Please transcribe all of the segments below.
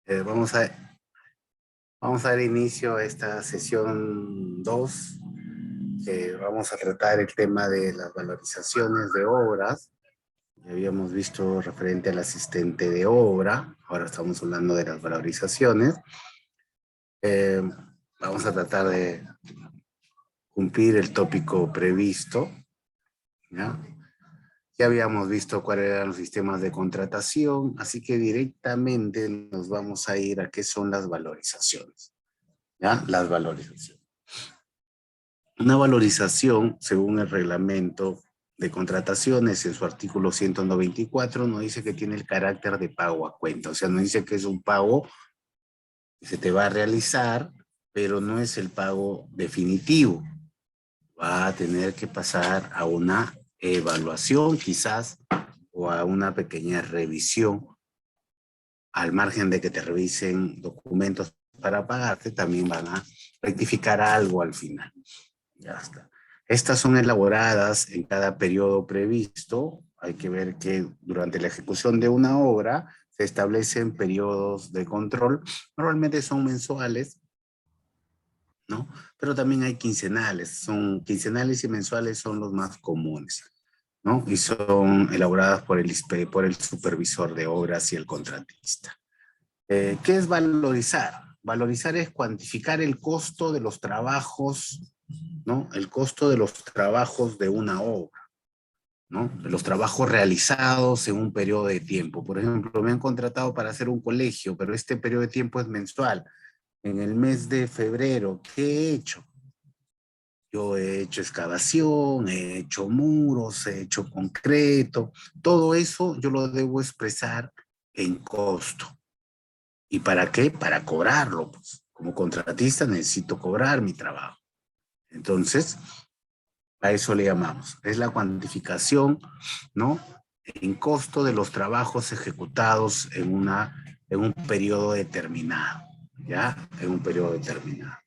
Eh, vamos a, vamos a dar inicio a esta sesión 2. Vamos a tratar el tema de las valorizaciones de obras. Ya habíamos visto referente al asistente de obra, ahora estamos hablando de las valorizaciones. Eh, Vamos a tratar de cumplir el tópico previsto, ¿ya? Ya habíamos visto cuáles eran los sistemas de contratación, así que directamente nos vamos a ir a qué son las valorizaciones, ¿ya? Las valorizaciones. Una valorización, según el reglamento de contrataciones, en su artículo 194, nos dice que tiene el carácter de pago a cuenta. O sea, nos dice que es un pago que se te va a realizar, pero no es el pago definitivo. Va a tener que pasar a una evaluación, quizás, o a una pequeña revisión. Al margen de que te revisen documentos para pagarte, también van a rectificar algo al final. Ya está. Estas son elaboradas en cada periodo previsto. Hay que ver que durante la ejecución de una obra se establecen periodos de control. Normalmente son mensuales, ¿no? Pero también hay quincenales. Son quincenales y mensuales son los más comunes, ¿no? Y son elaboradas por el ISPE, por el supervisor de obras y el contratista. ¿Qué es valorizar? Valorizar es cuantificar el costo de los trabajos, ¿no? El costo de los trabajos de una obra, ¿no? De los trabajos realizados en un periodo de tiempo. Por ejemplo, me han contratado para hacer un colegio, pero este periodo de tiempo es mensual. En el mes de febrero, ¿qué he hecho? Yo he hecho excavación, he hecho muros, he hecho concreto. Todo eso yo lo debo expresar en costo. ¿Y para qué? Para cobrarlo, pues. Como contratista necesito cobrar mi trabajo. Entonces, a eso le llamamos. Es la cuantificación, ¿no? En costo de los trabajos ejecutados en un periodo determinado, ¿ya? En un periodo determinado.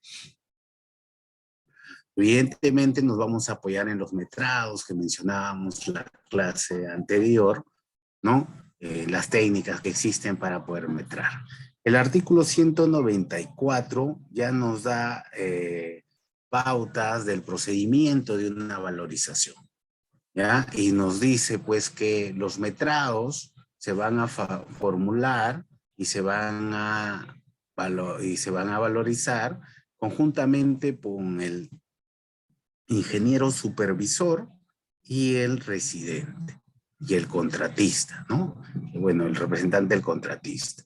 Evidentemente nos vamos a apoyar en los metrados que mencionábamos en la clase anterior, ¿no? Las técnicas que existen para poder metrar. El artículo 194 ya nos da pautas del procedimiento de una valorización, ¿ya? Y nos dice pues que los metrados se van a formular y se van a, se van a valorizar conjuntamente con el ingeniero supervisor y el residente y el contratista, ¿no? Bueno, el representante del contratista.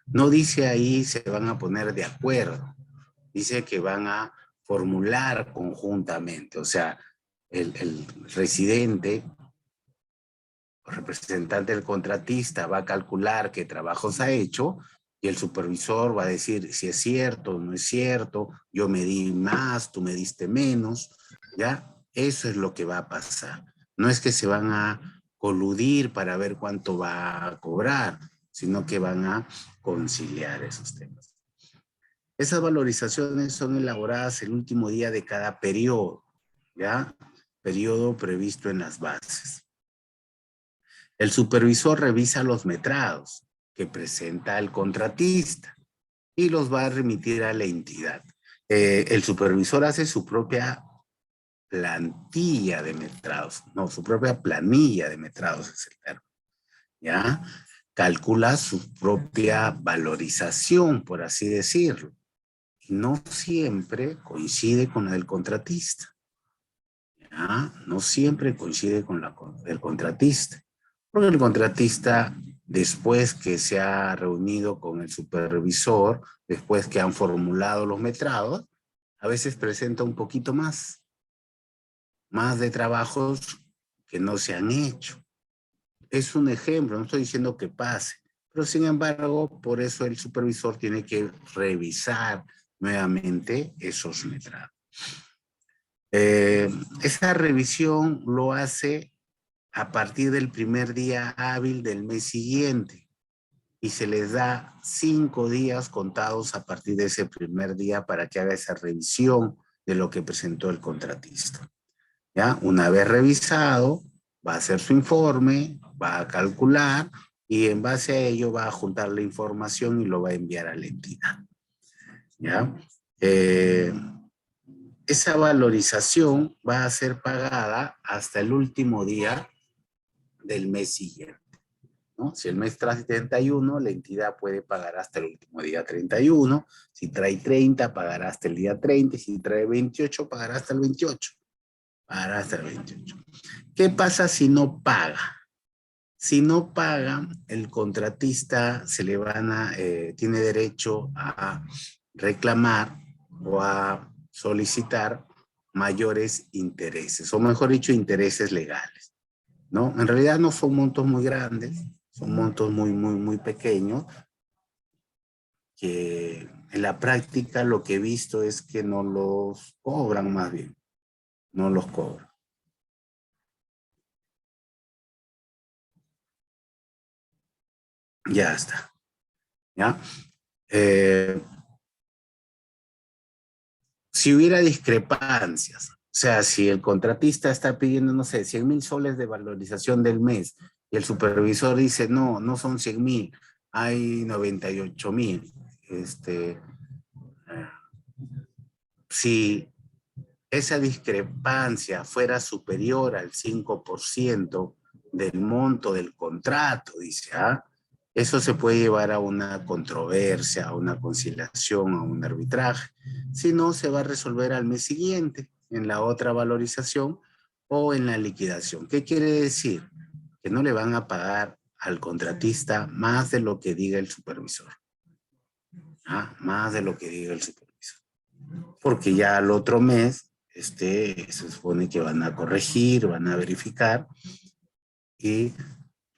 No dice ahí se van a poner de acuerdo, dice que van a formular conjuntamente, o sea, el residente o representante del contratista va a calcular qué trabajos ha hecho y el supervisor va a decir si es cierto o no es cierto, yo me di más, tú me diste menos, ¿ya? Eso es lo que va a pasar. No es que se van a coludir para ver cuánto va a cobrar, sino que van a conciliar esos temas. Esas valorizaciones son elaboradas el último día de cada periodo, ¿ya? Periodo previsto en las bases. El supervisor revisa los metrados que presenta el contratista y los va a remitir a la entidad. El supervisor hace su propia plantilla de metrados, no, su propia planilla de metrados es el término, ¿ya? Calcula su propia valorización, por así decirlo. Y no siempre coincide con la del contratista, ¿ya? No siempre coincide con la del contratista. Porque el contratista, después que se ha reunido con el supervisor, después que han formulado los metrados, a veces presenta un poquito más de trabajos que no se han hecho. Es un ejemplo, no estoy diciendo que pase, pero sin embargo, por eso el supervisor tiene que revisar nuevamente esos metrados. Esa revisión lo hace a partir del primer día hábil del mes siguiente y se les da 5 días contados a partir de ese primer día para que haga esa revisión de lo que presentó el contratista. ¿Ya? Una vez revisado, va a hacer su informe, va a calcular, y en base a ello va a juntar la información y lo va a enviar a la entidad. ¿Ya? Esa valorización va a ser pagada hasta el último día del mes siguiente, ¿no? Si el mes trae 31, la entidad puede pagar hasta el último día 31. Si trae 30, pagará hasta el día 30. Si trae 28, pagará hasta el 28. Pagará hasta el 28. ¿Qué pasa si no paga? Si no paga, el contratista tiene derecho a reclamar o a solicitar mayores intereses, o mejor dicho, intereses legales, ¿no? En realidad no son montos muy grandes, son montos muy pequeños, que en la práctica lo que he visto es que no los cobran más bien, no los cobran. Ya está, ¿ya? Eh, si hubiera discrepancias, o sea, si el contratista está pidiendo, no sé, 100,000 soles de valorización del mes y el supervisor dice, no, no son 100,000, hay 98,000. Si esa discrepancia fuera superior al 5% del monto del contrato, dice, ¿ah? Eso se puede llevar a una controversia, a una conciliación, a un arbitraje. Si no, se va a resolver al mes siguiente, en la otra valorización o en la liquidación. ¿Qué quiere decir? Que no le van a pagar al contratista más de lo que diga el supervisor. ¿Ah? Más de lo que diga el supervisor. Porque ya al otro mes se supone que van a corregir, van a verificar y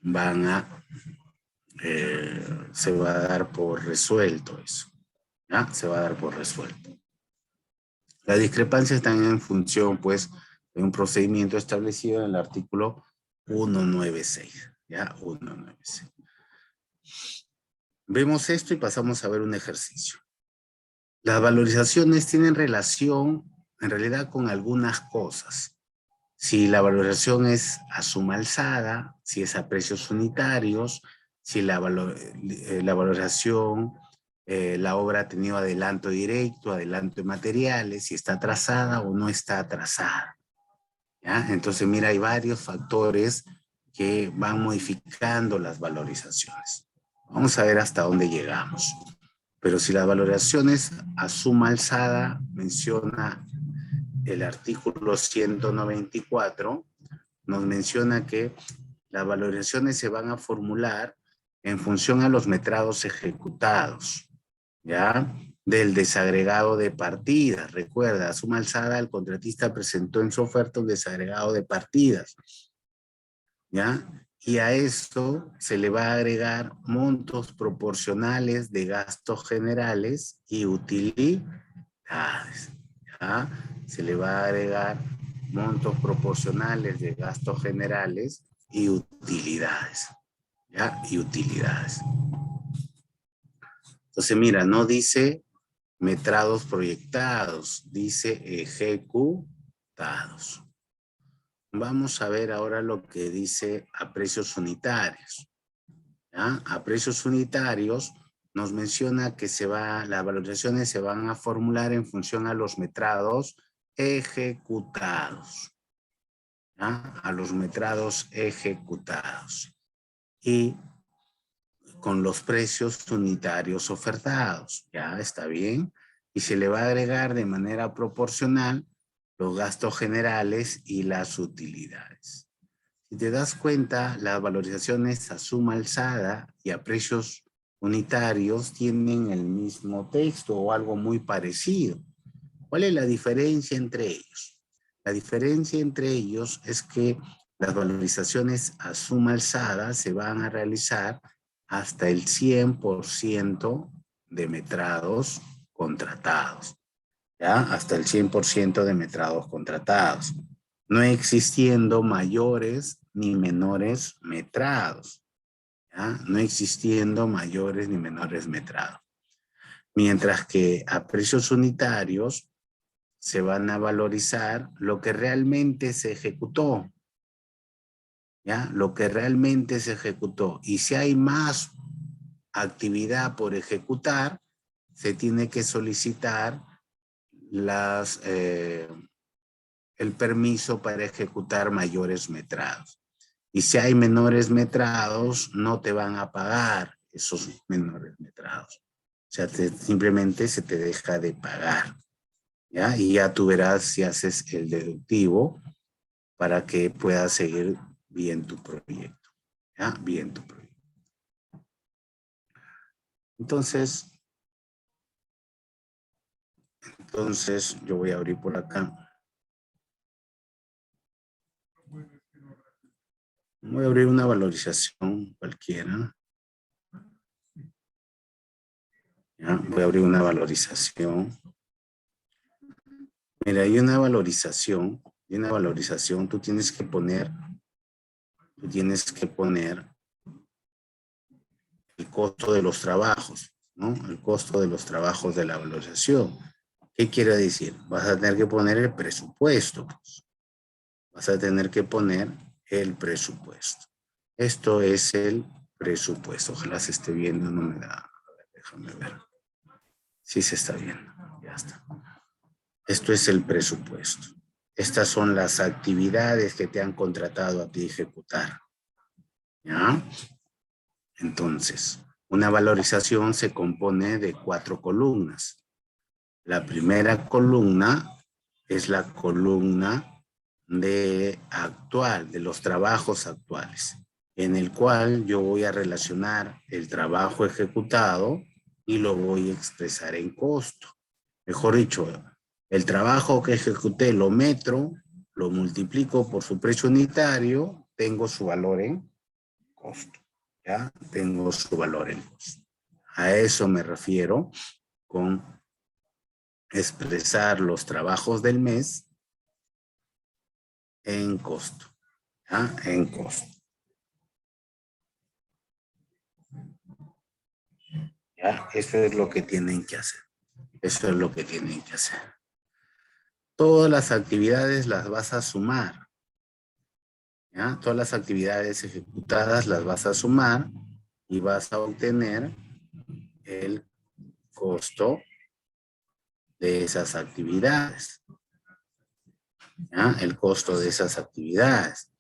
van a, se va a dar por resuelto eso. ¿Ya? Se va a dar por resuelto. Las discrepancias están en función, pues, de un procedimiento establecido en el artículo 196. ¿Ya? 196. Vemos esto y pasamos a ver un ejercicio. Las valorizaciones tienen relación, en realidad, con algunas cosas. Si la valorización es a suma alzada, si es a precios unitarios, si la valoración, la obra ha tenido adelanto directo, adelanto de materiales, si está atrasada o no está atrasada. ¿Ya? Entonces, mira, hay varios factores que van modificando las valorizaciones. Vamos a ver hasta dónde llegamos. Pero si la valoración es a suma alzada, menciona el artículo 194, nos menciona que las valoraciones se van a formular en función a los metrados ejecutados, ¿ya? Del desagregado de partidas. Recuerda, a suma alzada, el contratista presentó en su oferta un desagregado de partidas, ¿ya? Y a esto se le va a agregar montos proporcionales de gastos generales y utilidades, ¿ya? Se le va a agregar montos proporcionales de gastos generales y utilidades, ¿ya? Y utilidades. Entonces, mira, no dice metrados proyectados, dice ejecutados. Vamos a ver ahora lo que dice a precios unitarios. ¿Ya? A precios unitarios nos menciona que las valorizaciones se van a formular en función a los metrados ejecutados. ¿Ya? A los metrados ejecutados. Y con los precios unitarios ofertados. ¿Ya? Está bien. Y se le va a agregar de manera proporcional los gastos generales y las utilidades. Si te das cuenta, las valorizaciones a suma alzada y a precios unitarios tienen el mismo texto o algo muy parecido. ¿Cuál es la diferencia entre ellos? La diferencia entre ellos es que las valorizaciones a suma alzada se van a realizar hasta el 100% de metrados contratados. ¿Ya? Hasta el 100% de metrados contratados, no existiendo mayores ni menores metrados, ¿ya? No existiendo mayores ni menores metrados. Mientras que a precios unitarios se van a valorizar lo que realmente se ejecutó, ¿ya? Lo que realmente se ejecutó. Y si hay más actividad por ejecutar, se tiene que solicitar el permiso para ejecutar mayores metrados. Y si hay menores metrados, no te van a pagar esos menores metrados. O sea, simplemente se te deja de pagar, ¿ya? Y ya tú verás si haces el deductivo para que puedas seguir bien tu proyecto, ¿ya? Bien tu proyecto. Entonces yo voy a abrir por acá. Voy a abrir una valorización cualquiera. ¿Ya? Voy a abrir una valorización. Mira, hay una valorización. Y una valorización, tú tienes que poner el costo de los trabajos, ¿no? El costo de los trabajos de la valorización. ¿Qué quiere decir? Vas a tener que poner el presupuesto, pues. Vas a tener que poner el presupuesto. Esto es el presupuesto. Ojalá se esté viendo, no me da. A ver, déjame ver. Sí se está viendo. Ya está. Esto es el presupuesto. Estas son las actividades que te han contratado a ti ejecutar. ¿Ya? Entonces, una valorización se compone de 4 columnas. La primera columna es la columna de los trabajos actuales, en el cual yo voy a relacionar el trabajo ejecutado y lo voy a expresar en costo. Mejor dicho, el trabajo que ejecuté lo metro, lo multiplico por su precio unitario, tengo su valor en costo. ¿Ya? Tengo su valor en costo. A eso me refiero con expresar los trabajos del mes en costo. ¿Ya? En costo. ¿Ya? Eso es lo que tienen que hacer. Eso es lo que tienen que hacer. Todas las actividades las vas a sumar. ¿Ya? Todas las actividades ejecutadas las vas a sumar y vas a obtener el costo de esas actividades. ¿Ya? El costo de esas actividades.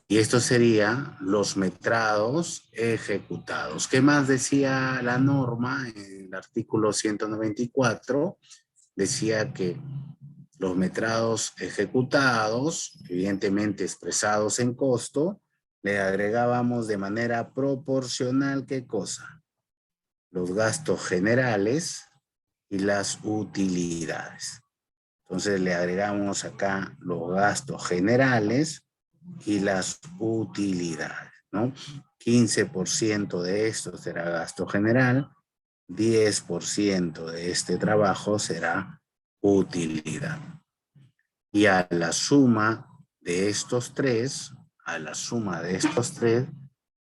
Y esto sería los metrados ejecutados. ¿Qué más decía la norma en el artículo 194? Decía que los metrados ejecutados, evidentemente expresados en costo, le agregábamos de manera proporcional, ¿qué cosa? Los gastos generales y las utilidades. Entonces le agregamos acá los gastos generales y las utilidades, ¿no? 15% de esto será gasto general, 10% de este trabajo será utilidad. Y a la suma de estos tres,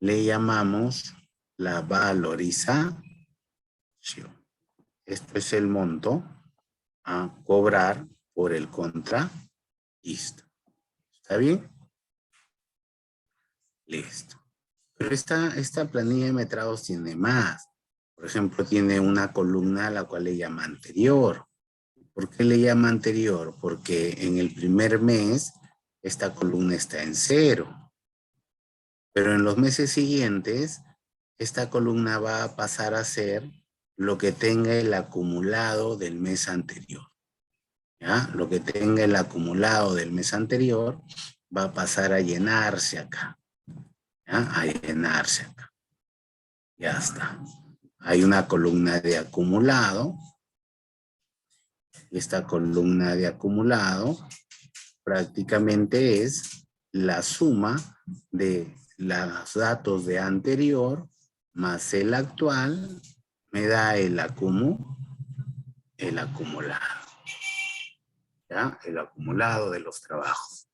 le llamamos la valorización. Esto es el monto a cobrar por el contratista. ¿Está bien? Listo. Pero esta planilla de metrados tiene más. Por ejemplo, tiene una columna a la cual le llama anterior. ¿Por qué le llama anterior? Porque en el primer mes esta columna está en 0. Pero en los meses siguientes, esta columna va a pasar a ser lo que tenga el acumulado del mes anterior. ¿Ya? Lo que tenga el acumulado del mes anterior va a pasar a llenarse acá. ¿Ya? A llenarse acá. Ya está. Hay una columna de acumulado. Esta columna de acumulado prácticamente es la suma de los datos de anterior más el actual me da el acumulado. ¿Ya? El acumulado de los trabajos.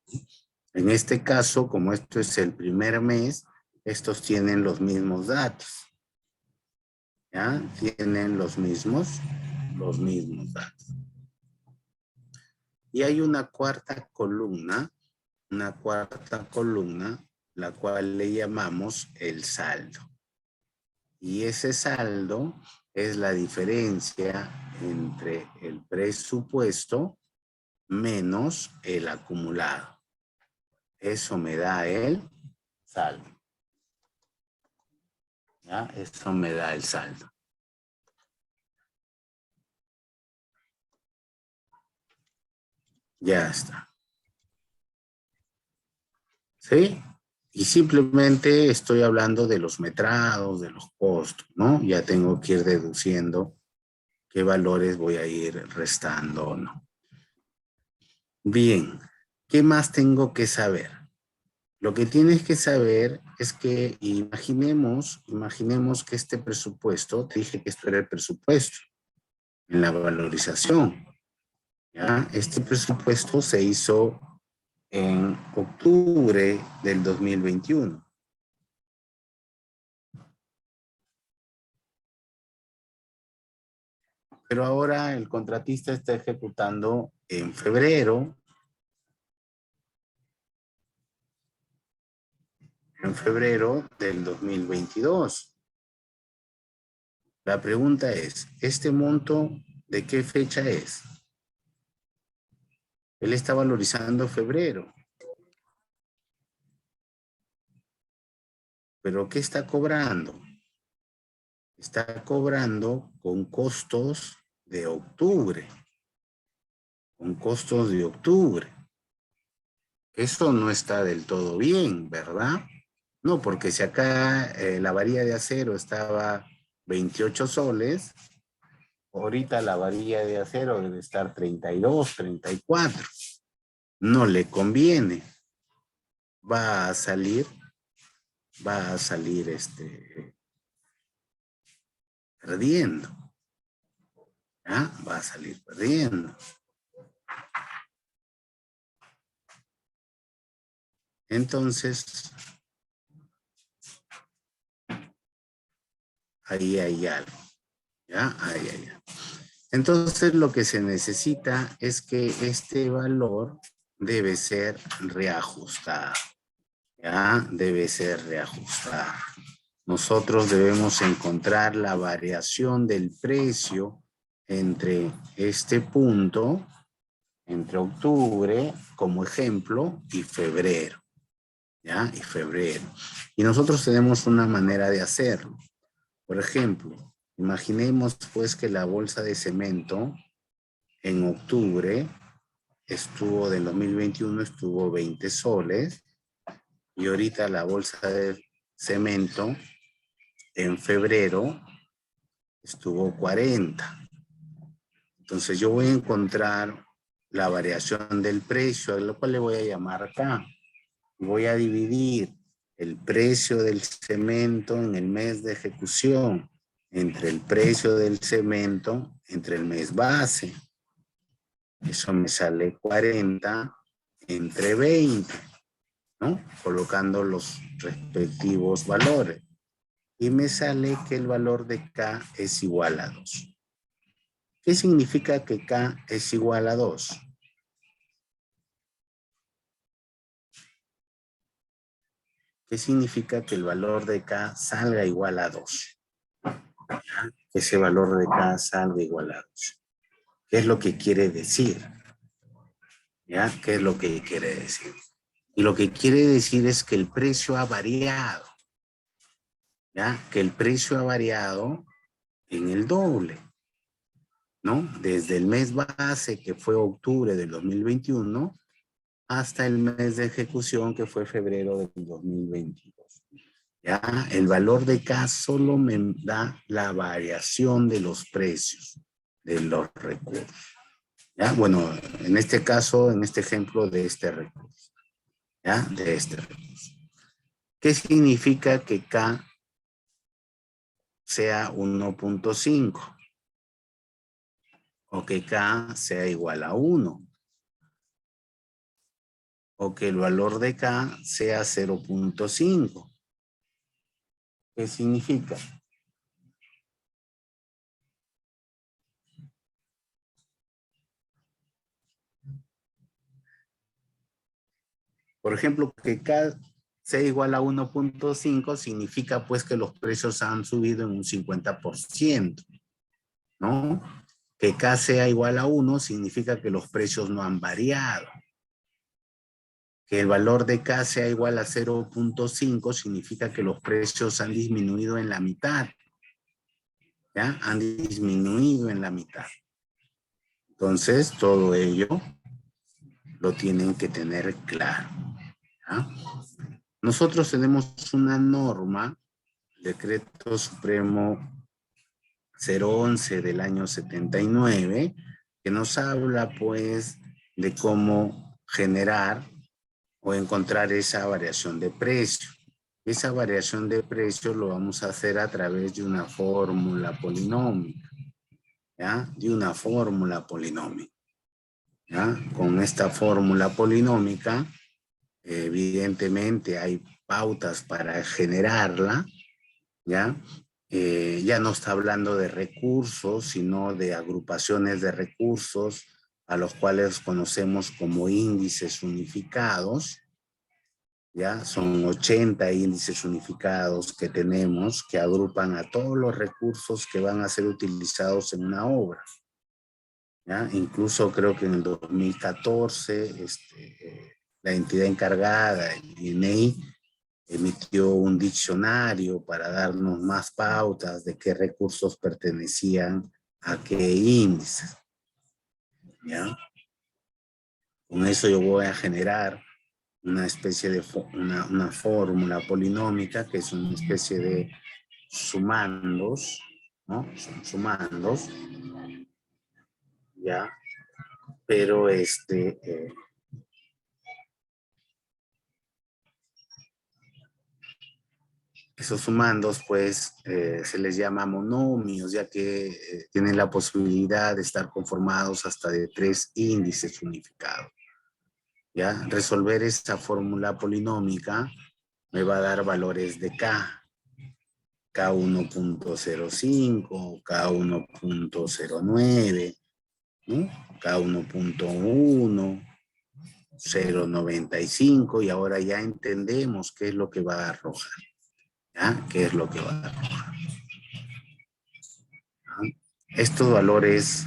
En este caso, como esto es el primer mes, estos tienen los mismos datos. ¿Ya? Tienen los mismos datos. Y hay una cuarta columna la cual le llamamos el saldo. Y ese saldo es la diferencia entre el presupuesto menos el acumulado. Eso me da el saldo. ¿Ya? Eso me da el saldo. Ya está. ¿Sí? Y simplemente estoy hablando de los metrados, de los costos, ¿no? Ya tengo que ir deduciendo qué valores voy a ir restando o no. Bien, ¿qué más tengo que saber? Lo que tienes que saber es que imaginemos que este presupuesto, te dije que esto era el presupuesto en la valorización, ¿ya? Este presupuesto se hizo en octubre del 2021. Pero ahora el contratista está ejecutando en febrero del 2022. La pregunta es, ¿este monto de qué fecha es? Él está valorizando febrero. ¿Pero qué está cobrando? Está cobrando con costos de octubre. Con costos de octubre. Eso no está del todo bien, ¿verdad? No, porque si acá la varilla de acero estaba 28 soles, ahorita la varilla de acero debe estar 32, 34. No le conviene. Va a salir perdiendo. ¿Ya? Va a salir perdiendo. Entonces, ahí hay algo. ¿Ya? Ahí hay algo. Entonces, lo que se necesita es que este valor debe ser reajustado. ¿Ya? Debe ser reajustado. Nosotros debemos encontrar la variación del precio entre este punto, entre octubre, como ejemplo, y febrero. ¿Ya? Y febrero. Y nosotros tenemos una manera de hacerlo. Por ejemplo, imaginemos pues que la bolsa de cemento en octubre del 2021 estuvo 20 soles y ahorita la bolsa de cemento en febrero estuvo 40. Entonces yo voy a encontrar la variación del precio, a lo cual le voy a llamar acá. Voy a dividir el precio del cemento en el mes de ejecución entre el precio del cemento entre el mes base. Eso me sale 40 entre 20, ¿no? Colocando los respectivos valores. Y me sale que el valor de K es igual a 2. ¿Qué significa que K es igual a 2? ¿Qué significa que el valor de K salga igual a 2? Que ese valor de K salga igual a 2. ¿Qué es lo que quiere decir? ¿Ya? ¿Qué es lo que quiere decir? Y lo que quiere decir es que el precio ha variado. ¿Ya? Que el precio ha variado en el doble, ¿no? Desde el mes base, que fue octubre del 2021, hasta el mes de ejecución, que fue febrero del 2022. ¿Ya? El valor de K solo me da la variación de los precios de los recursos. ¿Ya? Bueno, en este caso, en este ejemplo de este recurso. ¿Ya? De este recurso. ¿Qué significa que K sea 1.5? O que K sea igual a 1. O que el valor de K sea 0.5. ¿Qué significa? Por ejemplo, que K C igual a 1.5 significa pues que los precios han subido en un 50%, ¿no? Que K sea igual a 1 significa que los precios no han variado. Que el valor de K sea igual a 0.5 significa que los precios han disminuido en la mitad. ¿Ya? Han disminuido en la mitad. Entonces, todo ello lo tienen que tener claro. ¿Ya? Nosotros tenemos una norma, Decreto Supremo 011 del año 79, que nos habla pues de cómo generar o encontrar esa variación de precio. Esa variación de precio lo vamos a hacer a través de una fórmula polinómica, ¿ya? De una fórmula polinómica, ¿ya? Con esta fórmula polinómica, evidentemente hay pautas para generarla, ¿ya? Ya no está hablando de recursos, sino de agrupaciones de recursos a los cuales conocemos como índices unificados, ¿ya? Son 80 índices unificados que tenemos que agrupan a todos los recursos que van a ser utilizados en una obra, ¿ya? Incluso creo que en el 2014 la entidad encargada, el INEI, emitió un diccionario para darnos más pautas de qué recursos pertenecían a qué índices, ¿ya? Con eso yo voy a generar una especie de una fórmula polinómica que es una especie de sumandos, ¿no? Son sumandos, ¿ya? Pero esos sumandos pues se les llama monomios, ya que tienen la posibilidad de estar conformados hasta de 3 índices unificados, ¿ya? Resolver esta fórmula polinómica me va a dar valores de K. K1.05, K1.09, ¿no? K1.1, 0.95, y ahora ya entendemos qué es lo que va a arrojar, ¿ya? ¿Qué es lo que va a arrojar? ¿Ya? Estos valores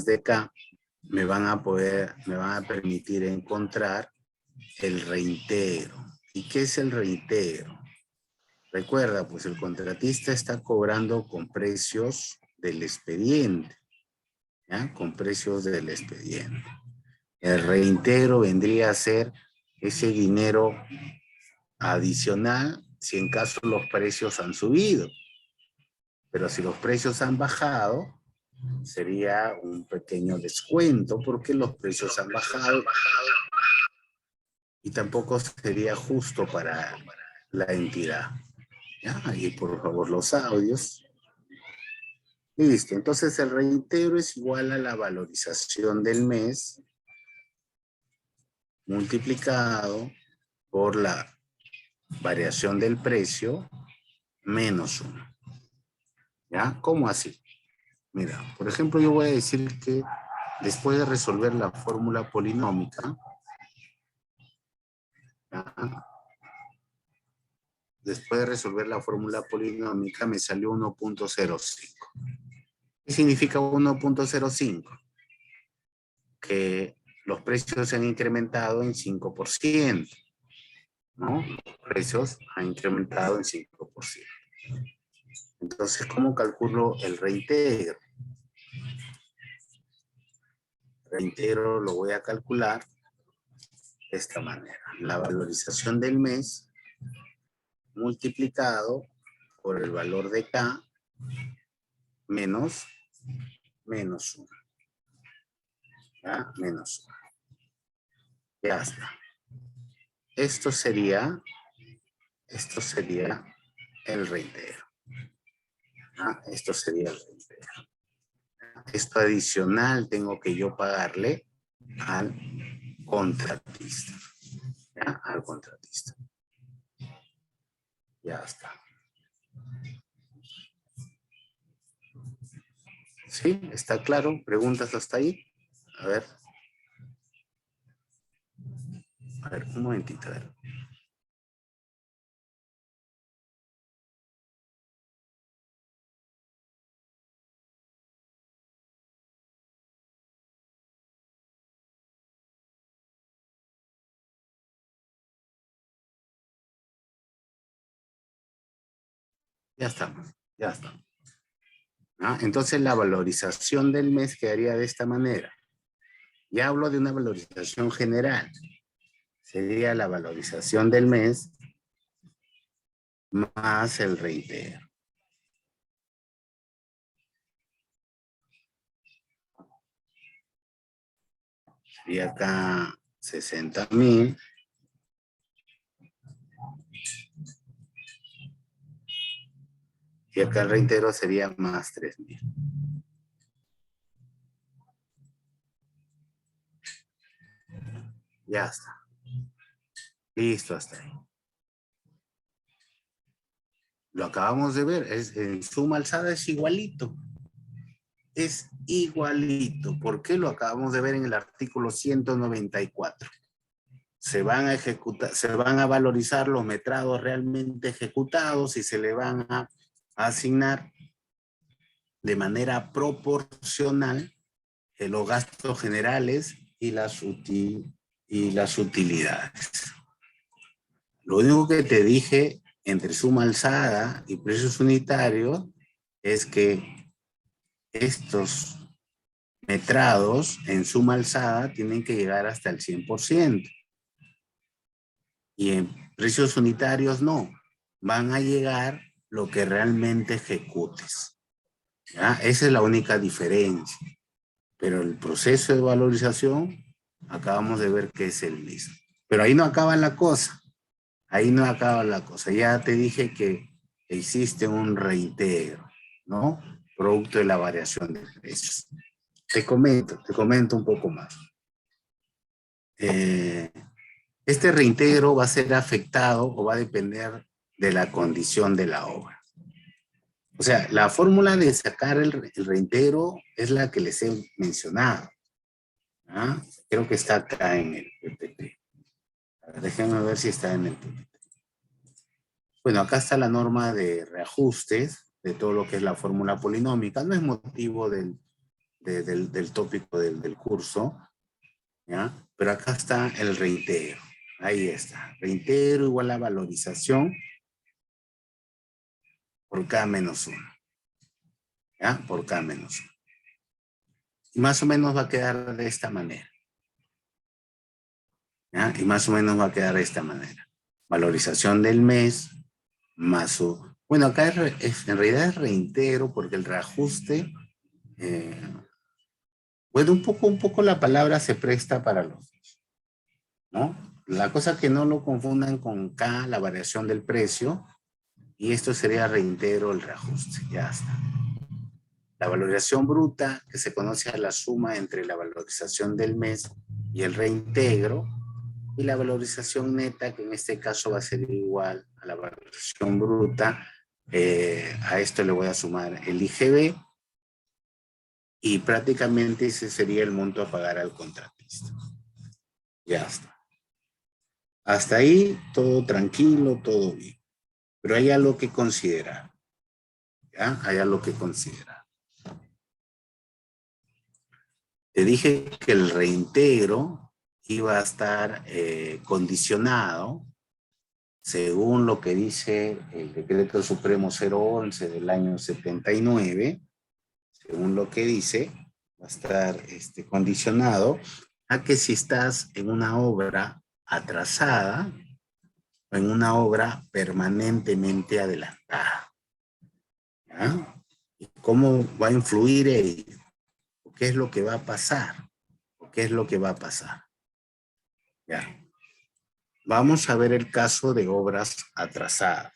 de K me van a permitir encontrar el reintegro. ¿Y qué es el reintegro? Recuerda, pues el contratista está cobrando con precios del expediente, ¿ya? Con precios del expediente. El reintegro vendría a ser ese dinero adicional si en caso los precios han subido. Pero si los precios han bajado, sería un pequeño descuento porque los precios han bajado y tampoco sería justo para la entidad. ¿Ya? Y por favor los audios. Listo, entonces el reintegro es igual a la valorización del mes multiplicado por la variación del precio menos 1. ¿Ya? ¿Cómo así? Mira, por ejemplo, yo voy a decir que después de resolver la fórmula polinómica, ¿ya? Después de resolver la fórmula polinómica me salió 1.05. ¿Qué significa 1.05? Que los precios se han incrementado en 5%, ¿no? Los precios han incrementado en 5%. Entonces, ¿cómo calculo el reintegro? El reintegro lo voy a calcular de esta manera. La valorización del mes multiplicado por el valor de K menos 1. ¿Ya? Menos 1. Ya está. Esto sería el reintegro. ¿Ya? Esto sería el reintegro. Esto adicional tengo que yo pagarle al contratista. ¿Ya? Al contratista. Ya está. ¿Sí? ¿Está claro? ¿Preguntas hasta ahí? A ver, un momentito. A ver. Ya estamos, ya estamos. ¿Ah? Entonces la valorización del mes quedaría de esta manera. Ya hablo de una valorización general. Sería la valorización del mes más el reintegro. Y acá 60.000. Y acá el reintegro sería más 3.000. Ya está. Listo hasta ahí. Lo acabamos de ver. En suma alzada es igualito. Es igualito. ¿Por qué? Lo acabamos de ver en el artículo 194. Se van a ejecutar, se van a valorizar los metrados realmente ejecutados y se le van a asignar de manera proporcional los gastos generales y las utilidades. Lo único que te dije entre suma alzada y precios unitarios es que estos metrados en suma alzada tienen que llegar hasta el 100%. Y en precios unitarios no. Van a llegar lo que realmente ejecutes. ¿Ya? Esa es la única diferencia. Pero el proceso de valorización acabamos de ver que es el mismo. Pero ahí no acaba la cosa. Ahí no acaba la cosa. Ya te dije que existe un reintegro, ¿no? Producto de la variación de precios. Te comento un poco más. Este reintegro va a ser afectado o va a depender de la condición de la obra. O sea, la fórmula de sacar el reintegro es la que les he mencionado. ¿Ah? Creo que está acá en el PPT. Déjenme ver si está en el PPT. Bueno, acá está la norma de reajustes de todo lo que es la fórmula polinómica. No es motivo del tópico del curso, ¿ya? Pero acá está el reintegro. Ahí está. Reintegro igual a valorización por K menos 1. ¿Ya? Por K menos 1. Y más o menos va a quedar de esta manera. ¿Ya? Y más o menos va a quedar de esta manera. Valorización del mes más su... Bueno, acá en realidad es reintegro porque el reajuste... bueno, un poco la palabra se presta para los dos, ¿no? La cosa que no lo confundan con K, la variación del precio, y esto sería reintegro el reajuste, ya está. La valorización bruta, que se conoce a la suma entre la valorización del mes y el reintegro, y la valorización neta, que en este caso va a ser igual a la valorización bruta. A esto le voy a sumar el IGB, y prácticamente ese sería el monto a pagar al contratista. Ya está. Hasta ahí todo tranquilo, todo bien. Pero hay algo que considerar. ¿Ya? Hay algo que considerar. Te dije que el reintegro iba a estar condicionado según lo que dice el Decreto Supremo 011 del año 79, según lo que dice, va a estar condicionado a que si estás en una obra atrasada o en una obra permanentemente adelantada. ¿Ya? ¿Y cómo va a influir ello? ¿Qué es lo que va a pasar? ¿Qué es lo que va a pasar? Ya. Vamos a ver el caso de obras atrasadas.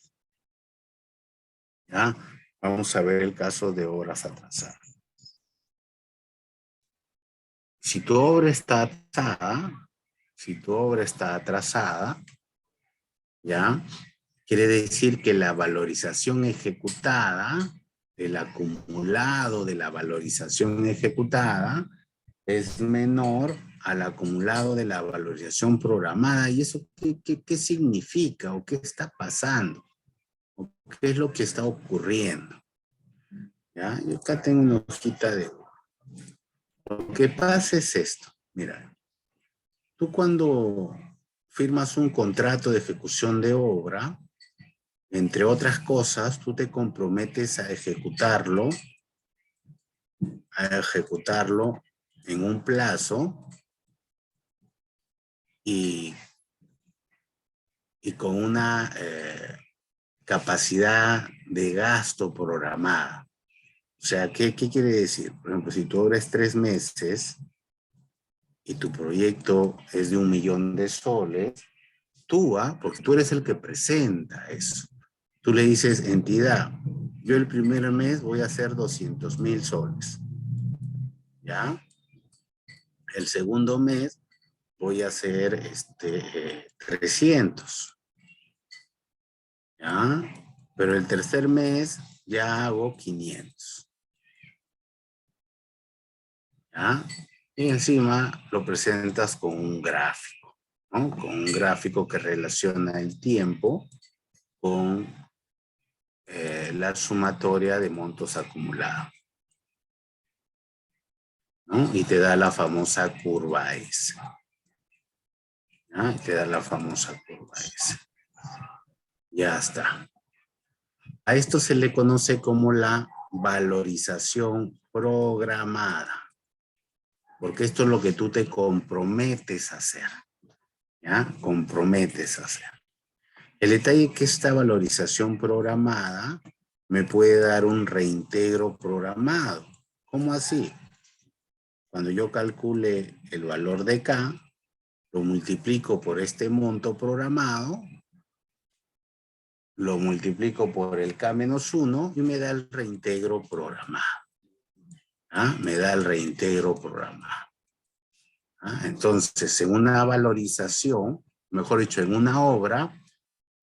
¿Ya? Vamos a ver el caso de obras atrasadas. Si tu obra está atrasada, ¿ya? Quiere decir que la valorización ejecutada, el acumulado de la valorización ejecutada, es menor al acumulado de la valorización programada. ¿Y eso qué significa o qué está pasando? ¿O qué es lo que está ocurriendo? ¿Ya? Yo acá tengo una hojita de... Lo que pasa es esto. Mira, tú cuando firmas un contrato de ejecución de obra, entre otras cosas, tú te comprometes a ejecutarlo en un plazo y con una capacidad de gasto programada. O sea, ¿qué quiere decir? Por ejemplo, si tu obra es 3 meses y tu proyecto es de 1.000.000 de soles, porque tú eres el que presenta eso. Tú le dices, entidad, yo el primer mes voy a hacer 200.000 soles, ¿ya? El segundo mes voy a hacer 300, ¿ya? Pero el tercer mes ya hago 500, ¿ya? Y encima lo presentas con un gráfico, ¿no? Con un gráfico que relaciona el tiempo con la sumatoria de montos acumulados, ¿no? Y te da la famosa curva S, ¿ya? Te da la famosa curva S. Ya está. A esto se le conoce como la valorización programada, porque esto es lo que tú te comprometes a hacer, ¿ya? Comprometes a hacer. El detalle es que esta valorización programada me puede dar un reintegro programado. ¿Cómo así? Cuando yo calcule el valor de K, lo multiplico por este monto programado, lo multiplico por el K-1 y me da el reintegro programado. ¿Ah? Me da el reintegro programado. ¿Ah? Entonces, en una valorización, mejor dicho, en una obra,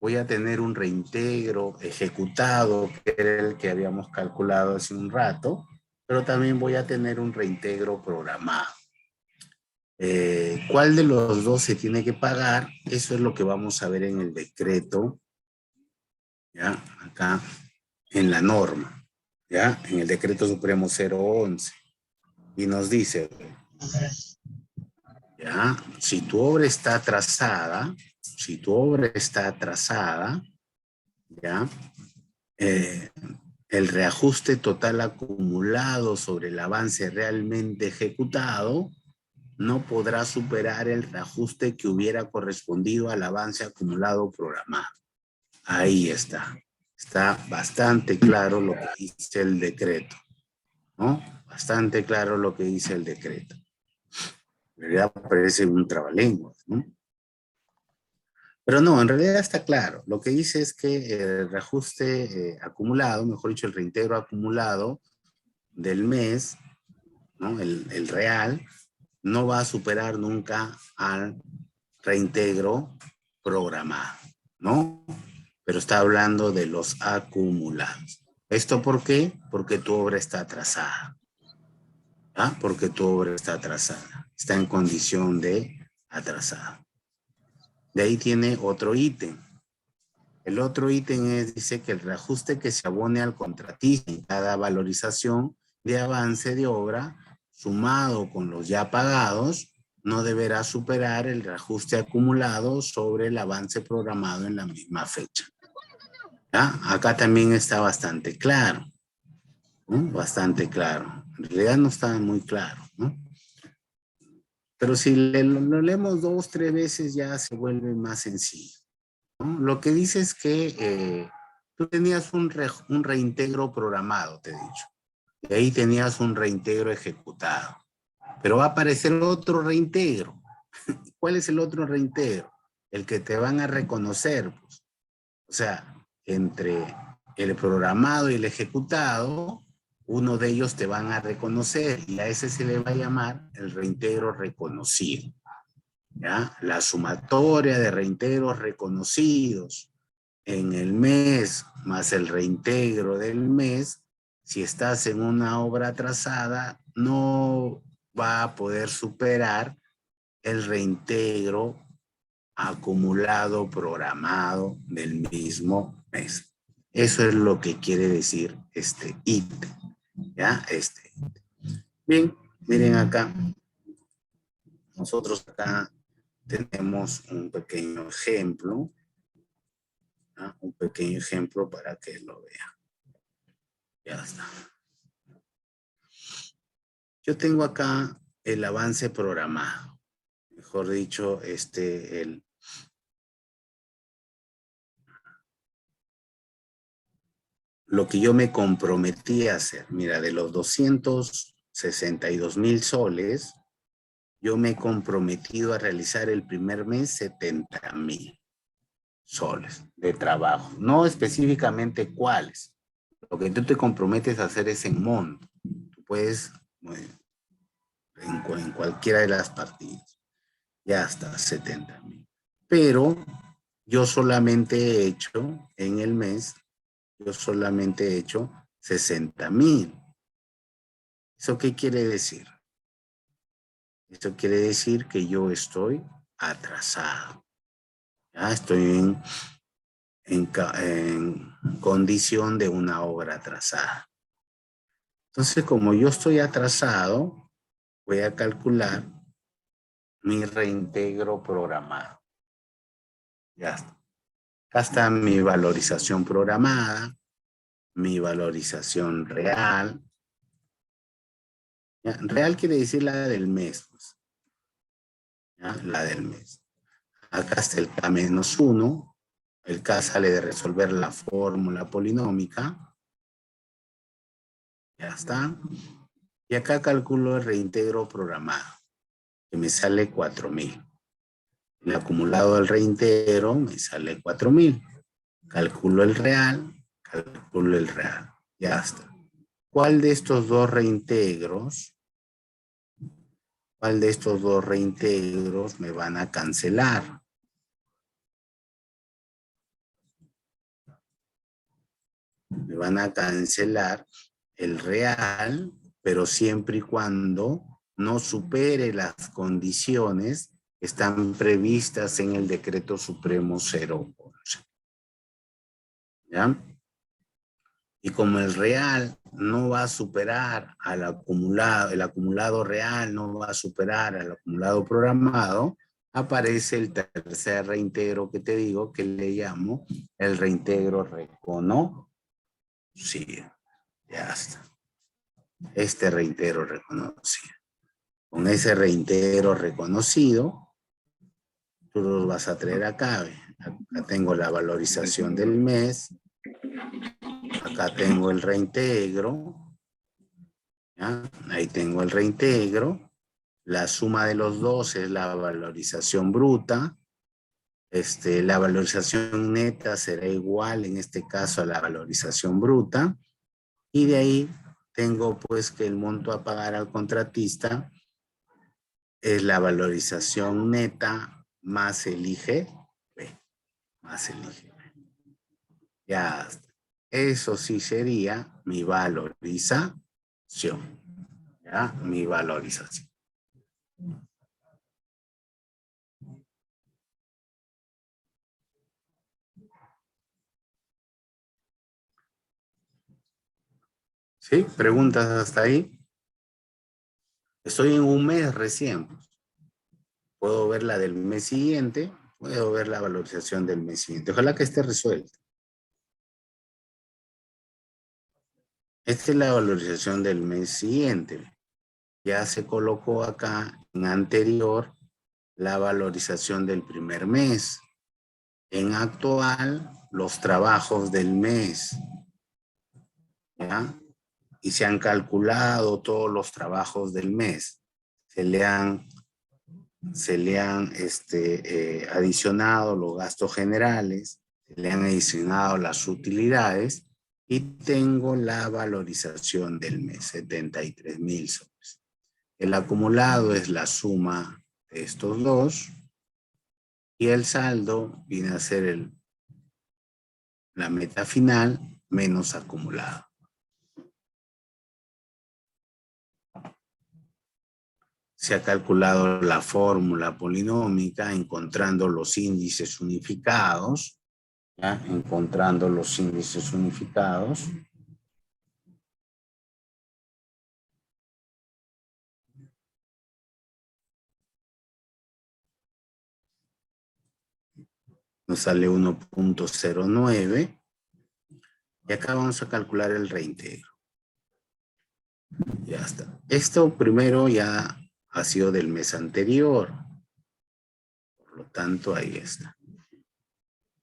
voy a tener un reintegro ejecutado, que era el que habíamos calculado hace un rato, pero también voy a tener un reintegro programado. ¿Cuál de los dos se tiene que pagar? Eso es lo que vamos a ver en el decreto, ¿ya? Acá en la norma, ¿ya? En el decreto supremo 011. Y nos dice, ¿ya? Si tu obra está atrasada, ¿ya? El reajuste total acumulado sobre el avance realmente ejecutado no podrá superar el reajuste que hubiera correspondido al avance acumulado programado. Ahí está. Está bastante claro lo que dice el decreto, ¿no? Bastante claro lo que dice el decreto. En realidad parece un trabalenguas, ¿no? Pero no, en realidad está claro. Lo que dice es que el reajuste acumulado, mejor dicho, el reintegro acumulado del mes, ¿no? El real, no va a superar nunca al reintegro programado, ¿no? Pero está hablando de los acumulados. ¿Esto por qué? Porque tu obra está atrasada. ¿Ah? Porque tu obra está atrasada. Está en condición de atrasada. De ahí tiene otro ítem. El otro ítem dice que el reajuste que se abone al contratista en cada valorización de avance de obra, sumado con los ya pagados, no deberá superar el reajuste acumulado sobre el avance programado en la misma fecha. ¿Ya? Acá también está bastante claro, ¿no? Bastante claro. En realidad no está muy claro, ¿no? Pero si lo leemos 2, 3 veces ya se vuelve más sencillo, ¿no? Lo que dice es que tú tenías un reintegro programado, te he dicho. Y ahí tenías un reintegro ejecutado. Pero va a aparecer otro reintegro. ¿Cuál es el otro reintegro? El que te van a reconocer, pues. O sea, entre el programado y el ejecutado, uno de ellos te van a reconocer y a ese se le va a llamar el reintegro reconocido, ¿ya? La sumatoria de reintegros reconocidos en el mes más el reintegro del mes, si estás en una obra atrasada, no va a poder superar el reintegro acumulado programado del mismo mes. Eso es lo que quiere decir este ítem, ¿ya? Bien, miren acá. Nosotros acá tenemos un pequeño ejemplo. ¿Ya? Un pequeño ejemplo para que lo vea. Ya está. Yo tengo acá el avance programado. Mejor dicho, lo que yo me comprometí a hacer. Mira, de los 262,000 soles, yo me he comprometido a realizar el primer mes 70,000 soles de trabajo. No específicamente cuáles. Lo que tú te comprometes a hacer es en monto. Tú puedes, en cualquiera de las partidas. Ya está, 70,000. Pero yo solamente he hecho en el mes, yo solamente he hecho 60,000. ¿Eso qué quiere decir? Eso quiere decir que yo estoy atrasado. Ya estoy en condición de una obra atrasada. Entonces, como yo estoy atrasado, voy a calcular mi reintegro programado. Ya está. Acá está mi valorización programada, mi valorización real. ¿Ya? Real quiere decir la del mes, pues. ¿Ya? La del mes. Acá está el K-1. El K sale de resolver la fórmula polinómica. Ya está. Y acá calculo el reintegro programado, que me sale 4,000. El acumulado del reintegro me sale 4,000. Calculo el real, calculo el real. Ya está. ¿Cuál de estos dos reintegros, cuál de estos dos reintegros me van a cancelar? Me van a cancelar el real, pero siempre y cuando no supere las condiciones que están previstas en el Decreto Supremo 011. ¿Ya? Y como el real no va a superar al acumulado, el acumulado real no va a superar al acumulado programado, aparece el tercer reintegro que te digo, que le llamo el reintegro reconocido. Ya está. Este reintegro reconocido. Con ese reintegro reconocido, tú los vas a traer acá. Acá tengo la valorización del mes. Acá tengo el reintegro. ¿Ya? Ahí tengo el reintegro. La suma de los dos es la valorización bruta. La valorización neta será igual en este caso a la valorización bruta. Y de ahí tengo pues que el monto a pagar al contratista es la valorización neta más el IGB. Más el IGB. Ya, eso sí sería mi valorización. ¿Ya? Mi valorización. ¿Sí? ¿Preguntas hasta ahí? Estoy en un mes recién. Puedo ver la del mes siguiente, puedo ver la valorización del mes siguiente. Ojalá que esté resuelta. Esta es la valorización del mes siguiente. Ya se colocó acá en anterior la valorización del primer mes. En actual, los trabajos del mes. ¿Ya? Y se han calculado todos los trabajos del mes. Se le han adicionado los gastos generales, se le han adicionado las utilidades y tengo la valorización del mes, 73,000 soles. El acumulado es la suma de estos dos y el saldo viene a ser la meta final menos acumulado. Se ha calculado la fórmula polinómica encontrando los índices unificados, ¿ya? Encontrando los índices unificados. nos sale 1.09. Y acá vamos a calcular el reintegro. Ya está. Esto primero ya ha sido del mes anterior. Por lo tanto, ahí está.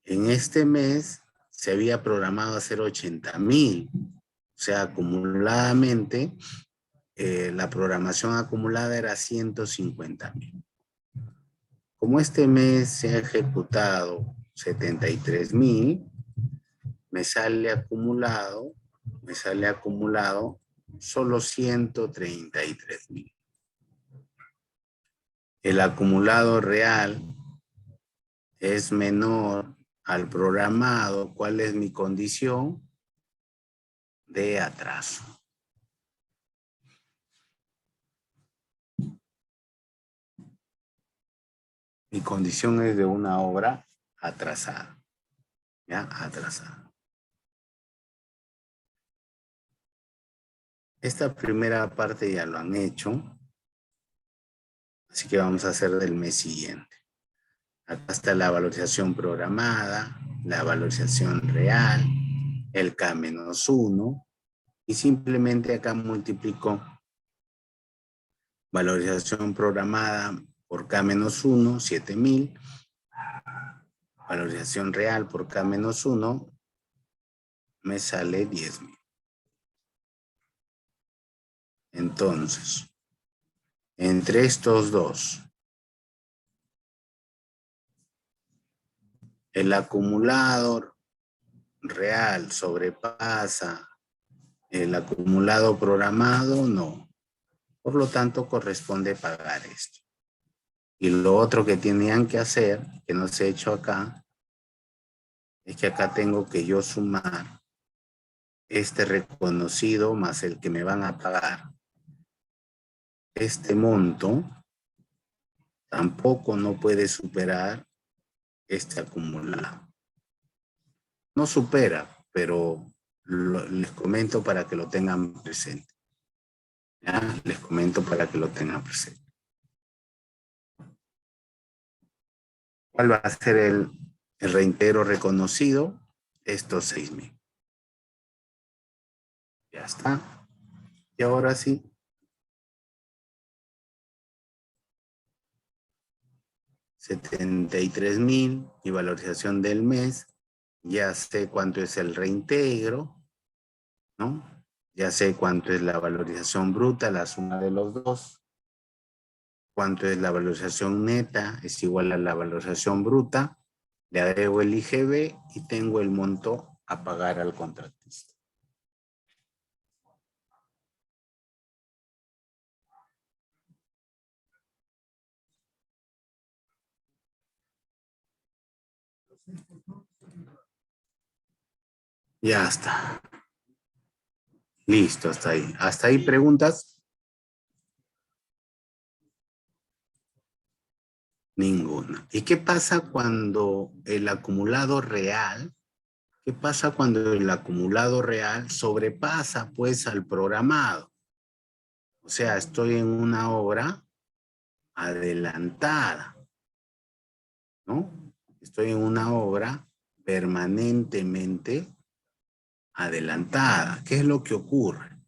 En este mes se había programado hacer 80,000. O sea, acumuladamente, la programación acumulada era 150,000. Como este mes se ha ejecutado 73,000, me sale acumulado solo 133,000. El acumulado real es menor al programado. ¿Cuál es mi condición? De atraso. Mi condición es de una obra atrasada. ¿Ya? Atrasada. Esta primera parte ya lo han hecho. Así que vamos a hacer del mes siguiente. Acá está la valorización programada, la valorización real, el K-1, y simplemente acá multiplico valorización programada por K-1, 7,000, valorización real por K-1, me sale 10,000. Entonces, entre estos dos, el acumulado real sobrepasa el acumulado programado, no. Por lo tanto, corresponde pagar esto. Y lo otro que tenían que hacer, que no se ha hecho acá, es que acá tengo que yo sumar este reconocido más el que me van a pagar. Este monto tampoco no puede superar este acumulado. No supera, pero les comento para que lo tengan presente. ¿Ya? Les comento para que lo tengan presente. ¿Cuál va a ser el reintegro reconocido? Estos 6,000. Ya está. Y ahora sí. 73,000 y valorización del mes. Ya sé cuánto es el reintegro, ¿no? Ya sé cuánto es la valorización bruta, la suma de los dos. Cuánto es la valorización neta, es igual a la valorización bruta. Le agrego el IGB y tengo el monto a pagar al contratista. Ya está. Listo, hasta ahí. ¿Hasta ahí preguntas? Ninguna. ¿Y qué pasa cuando el acumulado real, qué pasa cuando el acumulado real sobrepasa pues al programado? O sea, estoy en una obra adelantada, ¿no? Estoy en una obra permanentemente adelantada. ¿Qué es lo que ocurre?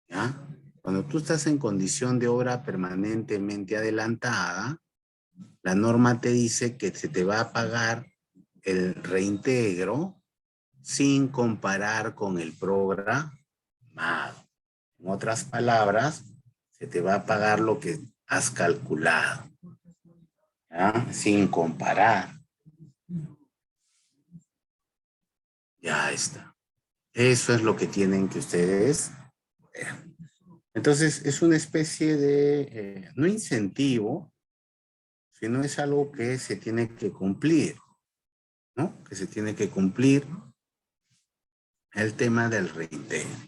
¿Ya? Cuando tú estás en condición de obra permanentemente adelantada, la norma te dice que se te va a pagar el reintegro sin comparar con el programado. En otras palabras, se te va a pagar lo que has calculado, ¿ya? Sin comparar. Ya está. Eso es lo que tienen que ustedes ver. Entonces, es una especie de, no incentivo, sino es algo que se tiene que cumplir, ¿no? Que se tiene que cumplir el tema del reintegro,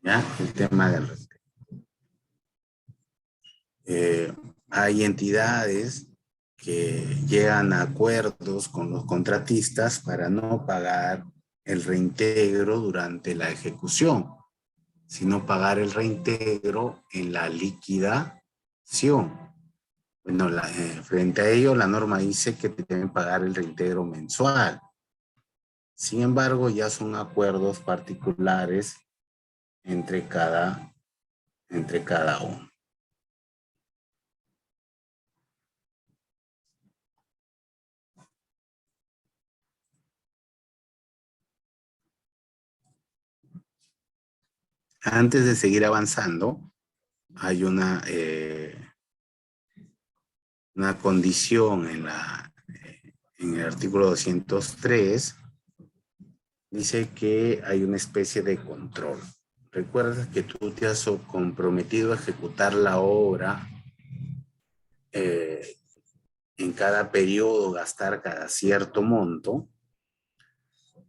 ¿ya? El tema del reintegro. Hay entidades que llegan a acuerdos con los contratistas para no pagar el reintegro durante la ejecución, sino pagar el reintegro en la liquidación. Bueno, frente a ello, la norma dice que te deben pagar el reintegro mensual. Sin embargo, ya son acuerdos particulares entre cada uno. Antes de seguir avanzando, hay una condición en el artículo 203, dice que hay una especie de control. Recuerda que tú te has comprometido a ejecutar la obra en cada periodo, gastar cada cierto monto.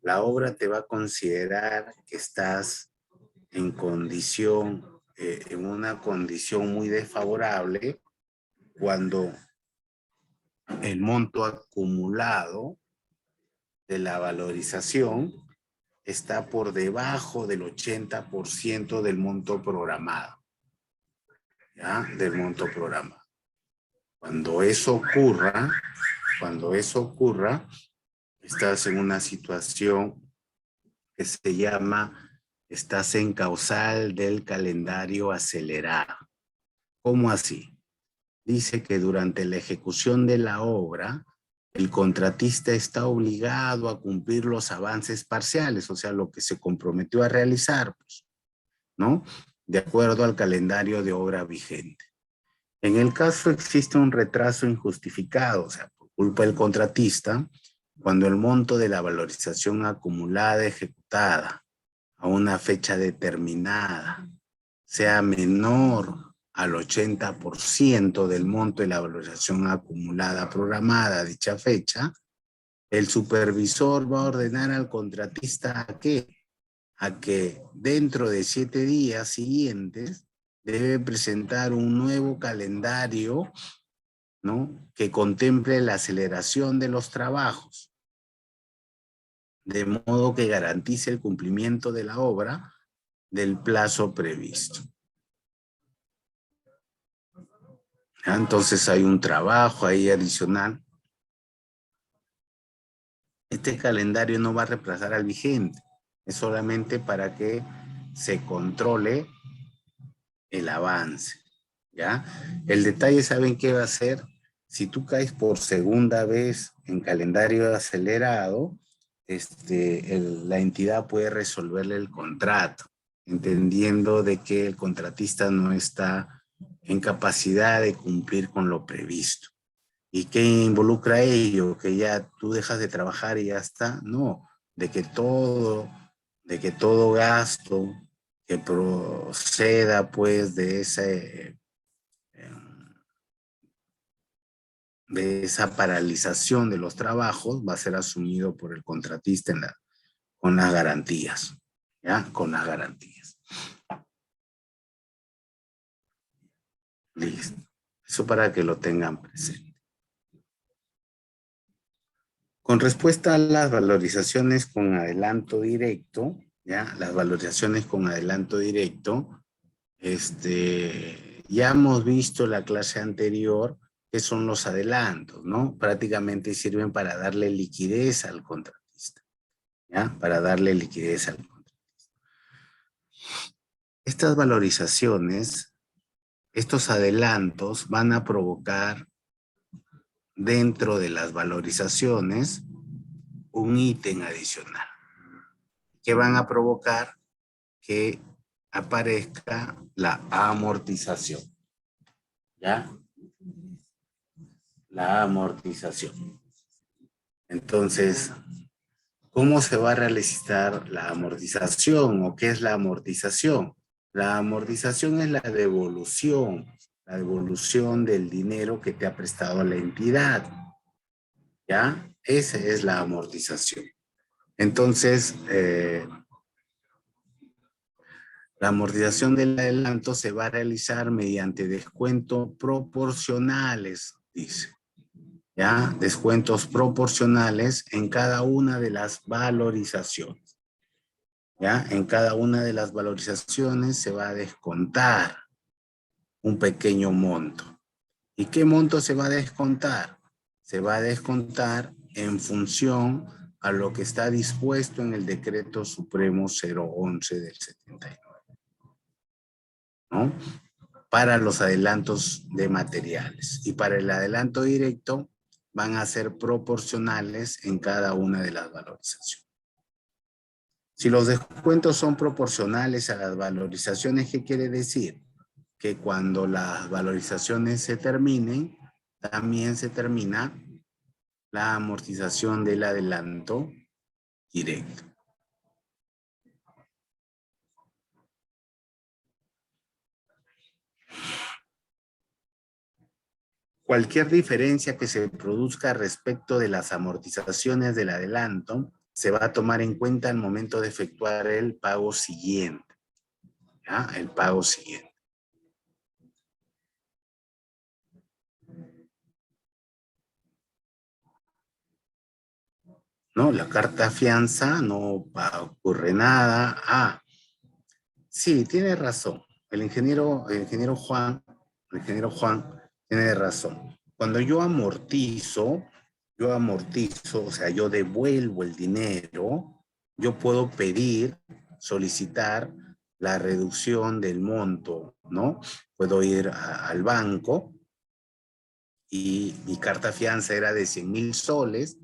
La obra te va a considerar que estás en una condición muy desfavorable cuando el monto acumulado de la valorización está por debajo del 80% del monto programado, ¿ya? Del monto programado. Cuando eso ocurra, estás en una situación que se llama, estás en causal del calendario acelerado. ¿Cómo así? Dice que durante la ejecución de la obra, el contratista está obligado a cumplir los avances parciales, o sea, lo que se comprometió a realizar, pues, ¿no? De acuerdo al calendario de obra vigente. En el caso existe un retraso injustificado, o sea, por culpa del contratista, cuando el monto de la valorización acumulada ejecutada a una fecha determinada sea menor al 80% del monto de la valorización acumulada programada a dicha fecha, el supervisor va a ordenar al contratista a que dentro de 7 días siguientes debe presentar un nuevo calendario, ¿no? Que contemple la aceleración de los trabajos, de modo que garantice el cumplimiento de la obra del plazo previsto. ¿Ya? Entonces hay un trabajo ahí adicional. Este calendario no va a reemplazar al vigente, es solamente para que se controle el avance, ¿ya? El detalle, ¿saben qué va a ser? Si tú caes por segunda vez en calendario acelerado, la entidad puede resolverle el contrato, entendiendo de que el contratista no está en capacidad de cumplir con lo previsto. ¿Y qué involucra ello? Que ya tú dejas de trabajar y ya está. No, de que todo gasto que proceda pues de esa paralización de los trabajos va a ser asumido por el contratista con las garantías, ¿ya? Con las garantías. Listo. Eso para que lo tengan presente. Con respuesta a las valorizaciones con adelanto directo, ¿ya? Las valorizaciones con adelanto directo, ya hemos visto la clase anterior que son los adelantos, ¿no? Prácticamente sirven para darle liquidez al contratista, ¿ya? Para darle liquidez al contratista. Estas valorizaciones, estos adelantos van a provocar dentro de las valorizaciones un ítem adicional que van a provocar que aparezca la amortización, ¿ya? La amortización. Entonces, ¿cómo se va a realizar la amortización o qué es la amortización? La amortización es la devolución del dinero que te ha prestado la entidad, ¿ya? Esa es la amortización. Entonces, la amortización del adelanto se va a realizar mediante descuentos proporcionales, dice. ¿Ya? Descuentos proporcionales en cada una de las valorizaciones. ¿Ya? En cada una de las valorizaciones se va a descontar un pequeño monto. ¿Y qué monto se va a descontar? Se va a descontar en función a lo que está dispuesto en el Decreto Supremo 011 del 79, ¿no? Para los adelantos de materiales. Y para el adelanto directo van a ser proporcionales en cada una de las valorizaciones. Si los descuentos son proporcionales a las valorizaciones, ¿qué quiere decir? Que cuando las valorizaciones se terminen, también se termina la amortización del adelanto directo. Cualquier diferencia que se produzca respecto de las amortizaciones del adelanto se va a tomar en cuenta al momento de efectuar el pago siguiente. ¿Ya? El pago siguiente. No, la carta fianza no ocurre nada. Ah, sí, tiene razón. El ingeniero Juan tiene razón. Cuando yo amortizo, o sea, yo devuelvo el dinero, yo puedo pedir, solicitar la reducción del monto, ¿no? Puedo ir al banco y mi carta fianza era de 100,000 soles,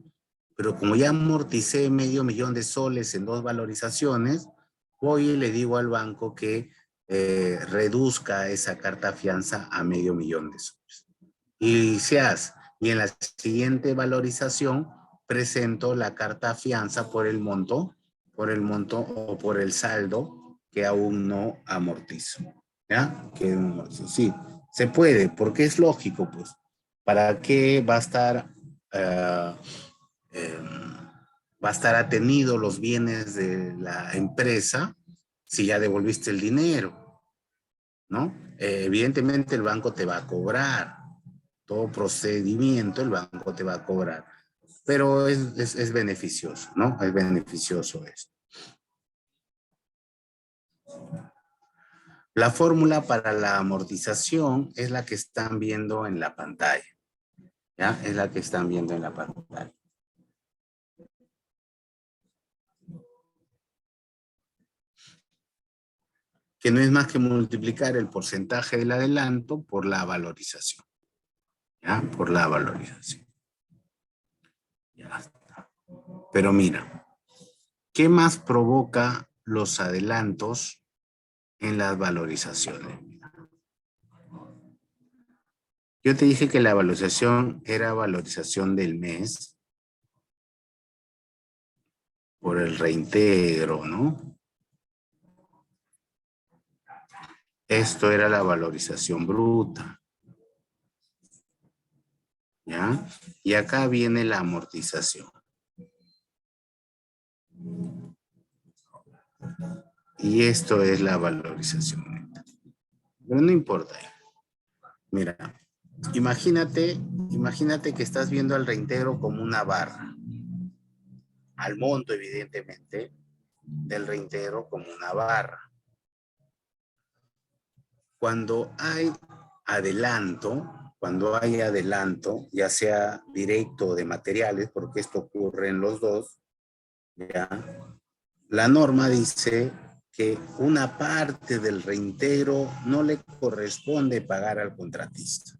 pero como ya amorticé $500,000 en 2 valorizaciones, voy y le digo al banco que reduzca esa carta fianza a $500,000. Y se hace. Y en la siguiente valorización presento la carta fianza por el monto o por el saldo que aún no amortizo. ¿Ya? Sí, se puede, porque es lógico, pues. ¿Para qué va a estar eh, va a estar atenido los bienes de la empresa si ya devolviste el dinero, ¿no? Evidentemente el banco te va a cobrar, todo procedimiento el banco te va a cobrar, pero es beneficioso, ¿no? Es beneficioso esto. La fórmula para la amortización es la que están viendo en la pantalla, ¿ya? Es la que están viendo en la pantalla. Que no es más que multiplicar el porcentaje del adelanto por la valorización. ¿Ya? Por la valorización. Ya está. Pero mira, ¿qué más provoca los adelantos en las valorizaciones? Yo te dije que la valorización era valorización del mes por el reintegro, ¿no? Esto era la valorización bruta, ¿ya? Y acá viene la amortización. Y esto es la valorización neta. Pero no importa. Mira, imagínate que estás viendo al reintegro como una barra. Al monto, evidentemente, del reintegro como una barra. Cuando hay adelanto, ya sea directo o de materiales, porque esto ocurre en los dos, ¿ya? La norma dice que una parte del reintegro no le corresponde pagar al contratista.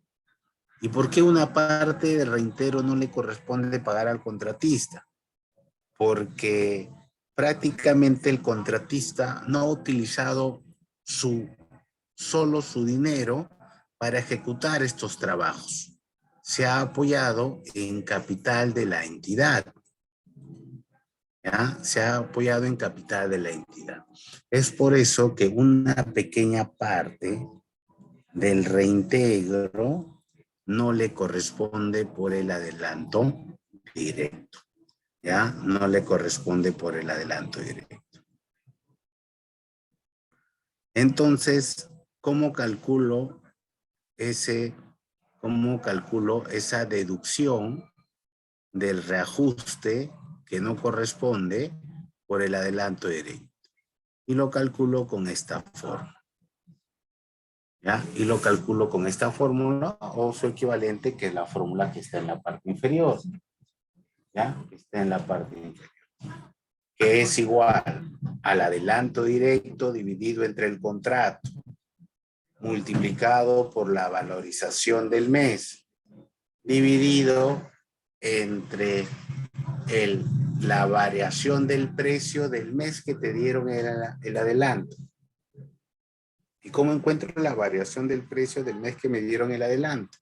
¿Y por qué una parte del reintegro no le corresponde pagar al contratista? Porque prácticamente el contratista no ha utilizado solo su dinero para ejecutar estos trabajos. Se ha apoyado en capital de la entidad. ¿Ya? Se ha apoyado en capital de la entidad. Es por eso que una pequeña parte del reintegro no le corresponde por el adelanto directo. ¿Ya? No le corresponde por el adelanto directo. Entonces, ¿cómo calculo esa deducción del reajuste que no corresponde por el adelanto directo? Y lo calculo con esta forma. ¿ya? Y lo calculo con esta fórmula o su equivalente, que es la fórmula que está en la parte inferior, ¿ya? Que está en la parte inferior. Que es igual al adelanto directo dividido entre el contrato, multiplicado por la valorización del mes, dividido entre la variación del precio del mes que te dieron el adelanto. ¿Y cómo encuentro la variación del precio del mes que me dieron el adelanto?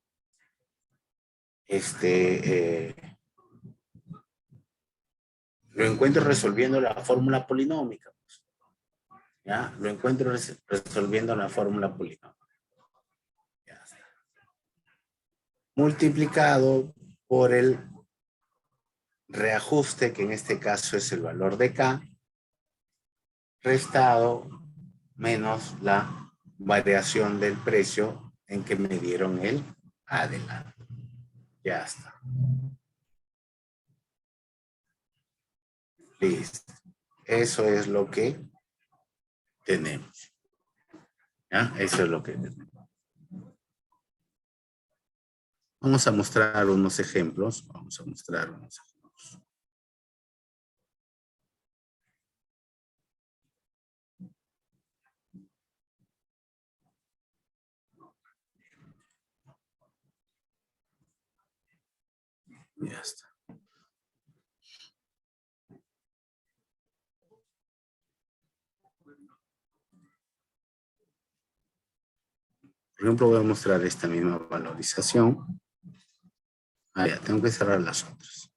Lo encuentro resolviendo la fórmula polinómica. ¿Ya? Lo encuentro resolviendo la fórmula polinómica. Ya. Multiplicado por el reajuste, que en este caso es el valor de K, restado menos la variación del precio en que me dieron el adelanto. Ya está. Listo. Eso es lo que tenemos. ¿Ya? Eso es lo que tenemos. Vamos a mostrar unos ejemplos. Vamos a mostrar unos ejemplos. Ya está. Por ejemplo, voy a mostrar esta misma valorización. Ah, ya, tengo que cerrar las otras.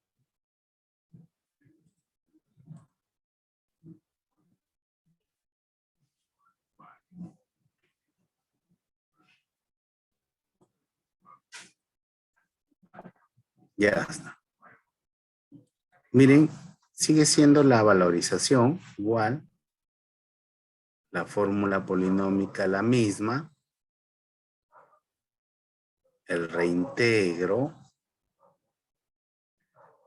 Ya está. Miren, sigue siendo la valorización igual, la fórmula polinómica la misma, el reintegro,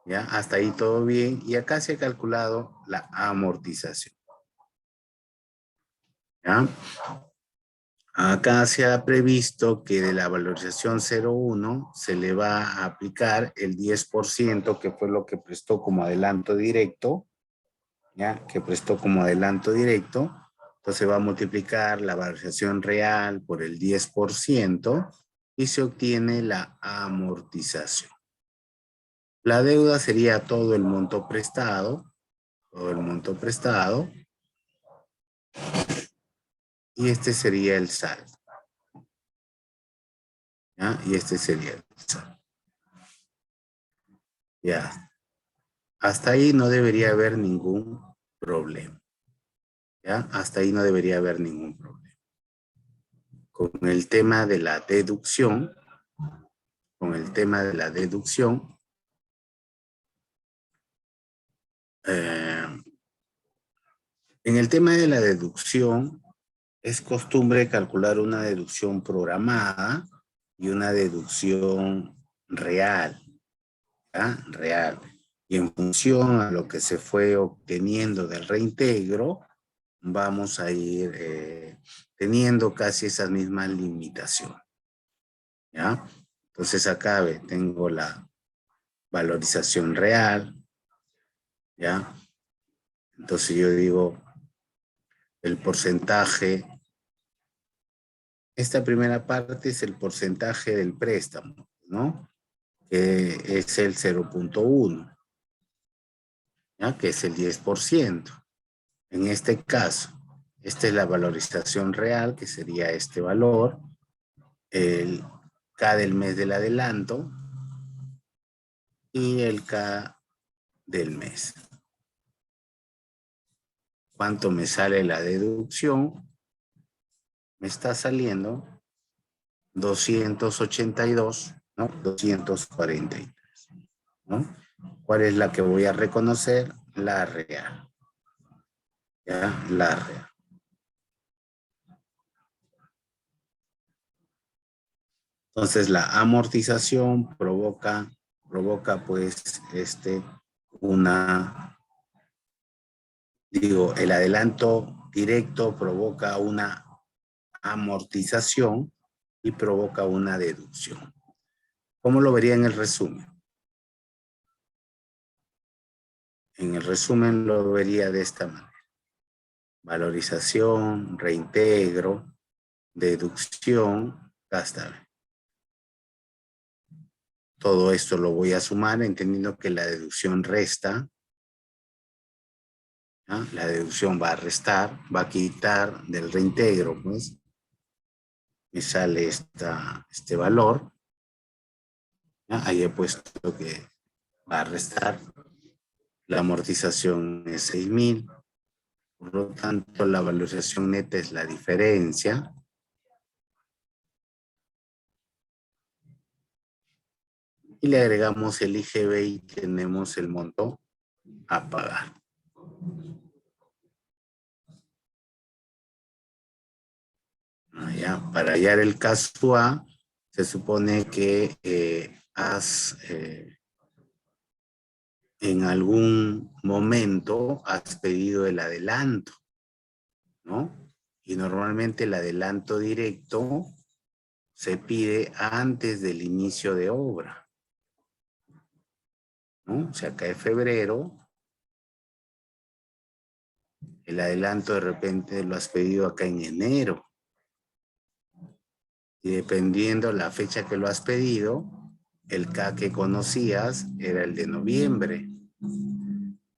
¿ya? Hasta ahí todo bien. Y acá se ha calculado la amortización, ¿ya? Acá se ha previsto que de la valorización 0,1 se le va a aplicar el 10%, que fue lo que prestó como adelanto directo, ¿ya? Que prestó como adelanto directo. Entonces va a multiplicar la valorización real por el 10% y se obtiene la amortización. La deuda sería todo el monto prestado, y este sería el saldo, ¿ya? Y este sería el saldo. Ya. Hasta ahí no debería haber ningún problema, ¿ya? Hasta ahí no debería haber ningún problema. Con el tema de la deducción, en el tema de la deducción, es costumbre calcular una deducción programada y una deducción real, ¿ya? Real. Y en función a lo que se fue obteniendo del reintegro, vamos a ir teniendo casi esas mismas limitaciones, ¿ya? Entonces acá tengo la valorización real, ¿ya? Entonces yo digo el porcentaje, esta primera parte es el porcentaje del préstamo, ¿no? Que es el 0,1, ¿ya? Que es el 10%. En este caso, esta es la valorización real, que sería este valor, el K del mes del adelanto y el K del mes. ¿Cuánto me sale la deducción? Me está saliendo 282, ¿no? 243, ¿no? ¿Cuál es la que voy a reconocer? La real. ¿Ya? La real. Entonces la amortización provoca pues el adelanto directo provoca una amortización y provoca una deducción. ¿Cómo lo vería en el resumen? En el resumen lo vería de esta manera. Valorización, reintegro, deducción, gasta. Todo esto lo voy a sumar entendiendo que la deducción resta. ¿Ah? La deducción va a restar, va a quitar del reintegro, pues. Me sale este valor. ¿Ah? Ahí he puesto que va a restar. La amortización es 6,000. Por lo tanto, la valorización neta es la diferencia. Y le agregamos el IGB y tenemos el monto a pagar. Ya, para hallar el caso A, se supone que en algún momento has pedido el adelanto, ¿no? Y normalmente el adelanto directo se pide antes del inicio de obra, ¿no? O sea, cae febrero, el adelanto de repente lo has pedido acá en enero. Y dependiendo la fecha que lo has pedido, el K que conocías era el de noviembre.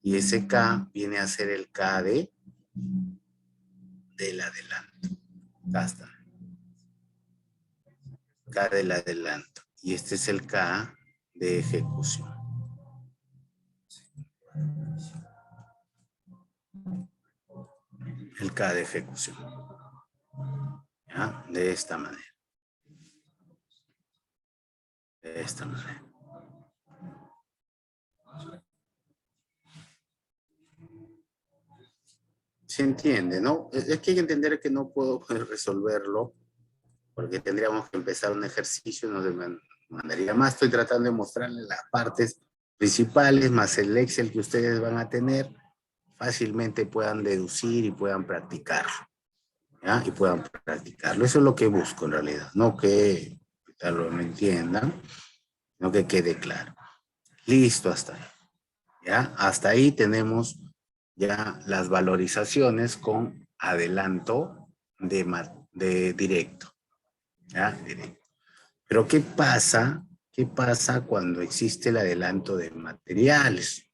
Y ese K viene a ser el K del adelanto. Basta. K del adelanto. Y este es el K de ejecución. El K de ejecución. ¿Ya? De esta manera. De esta manera. Se entiende, ¿no? Es que hay que entender que no puedo resolverlo porque tendríamos que empezar un ejercicio y nos mandaría más. Estoy tratando de mostrarles las partes principales más el Excel que ustedes van a tener, fácilmente puedan deducir y puedan practicarlo. ¿Ya? Y puedan practicarlo. Eso es lo que busco en realidad, no que lo entiendan, no que quede claro. Listo, hasta ahí. ¿Ya? Hasta ahí tenemos ya las valorizaciones con adelanto de directo. ¿Ya? Directo. Pero ¿qué pasa? ¿Qué pasa cuando existe el adelanto de materiales?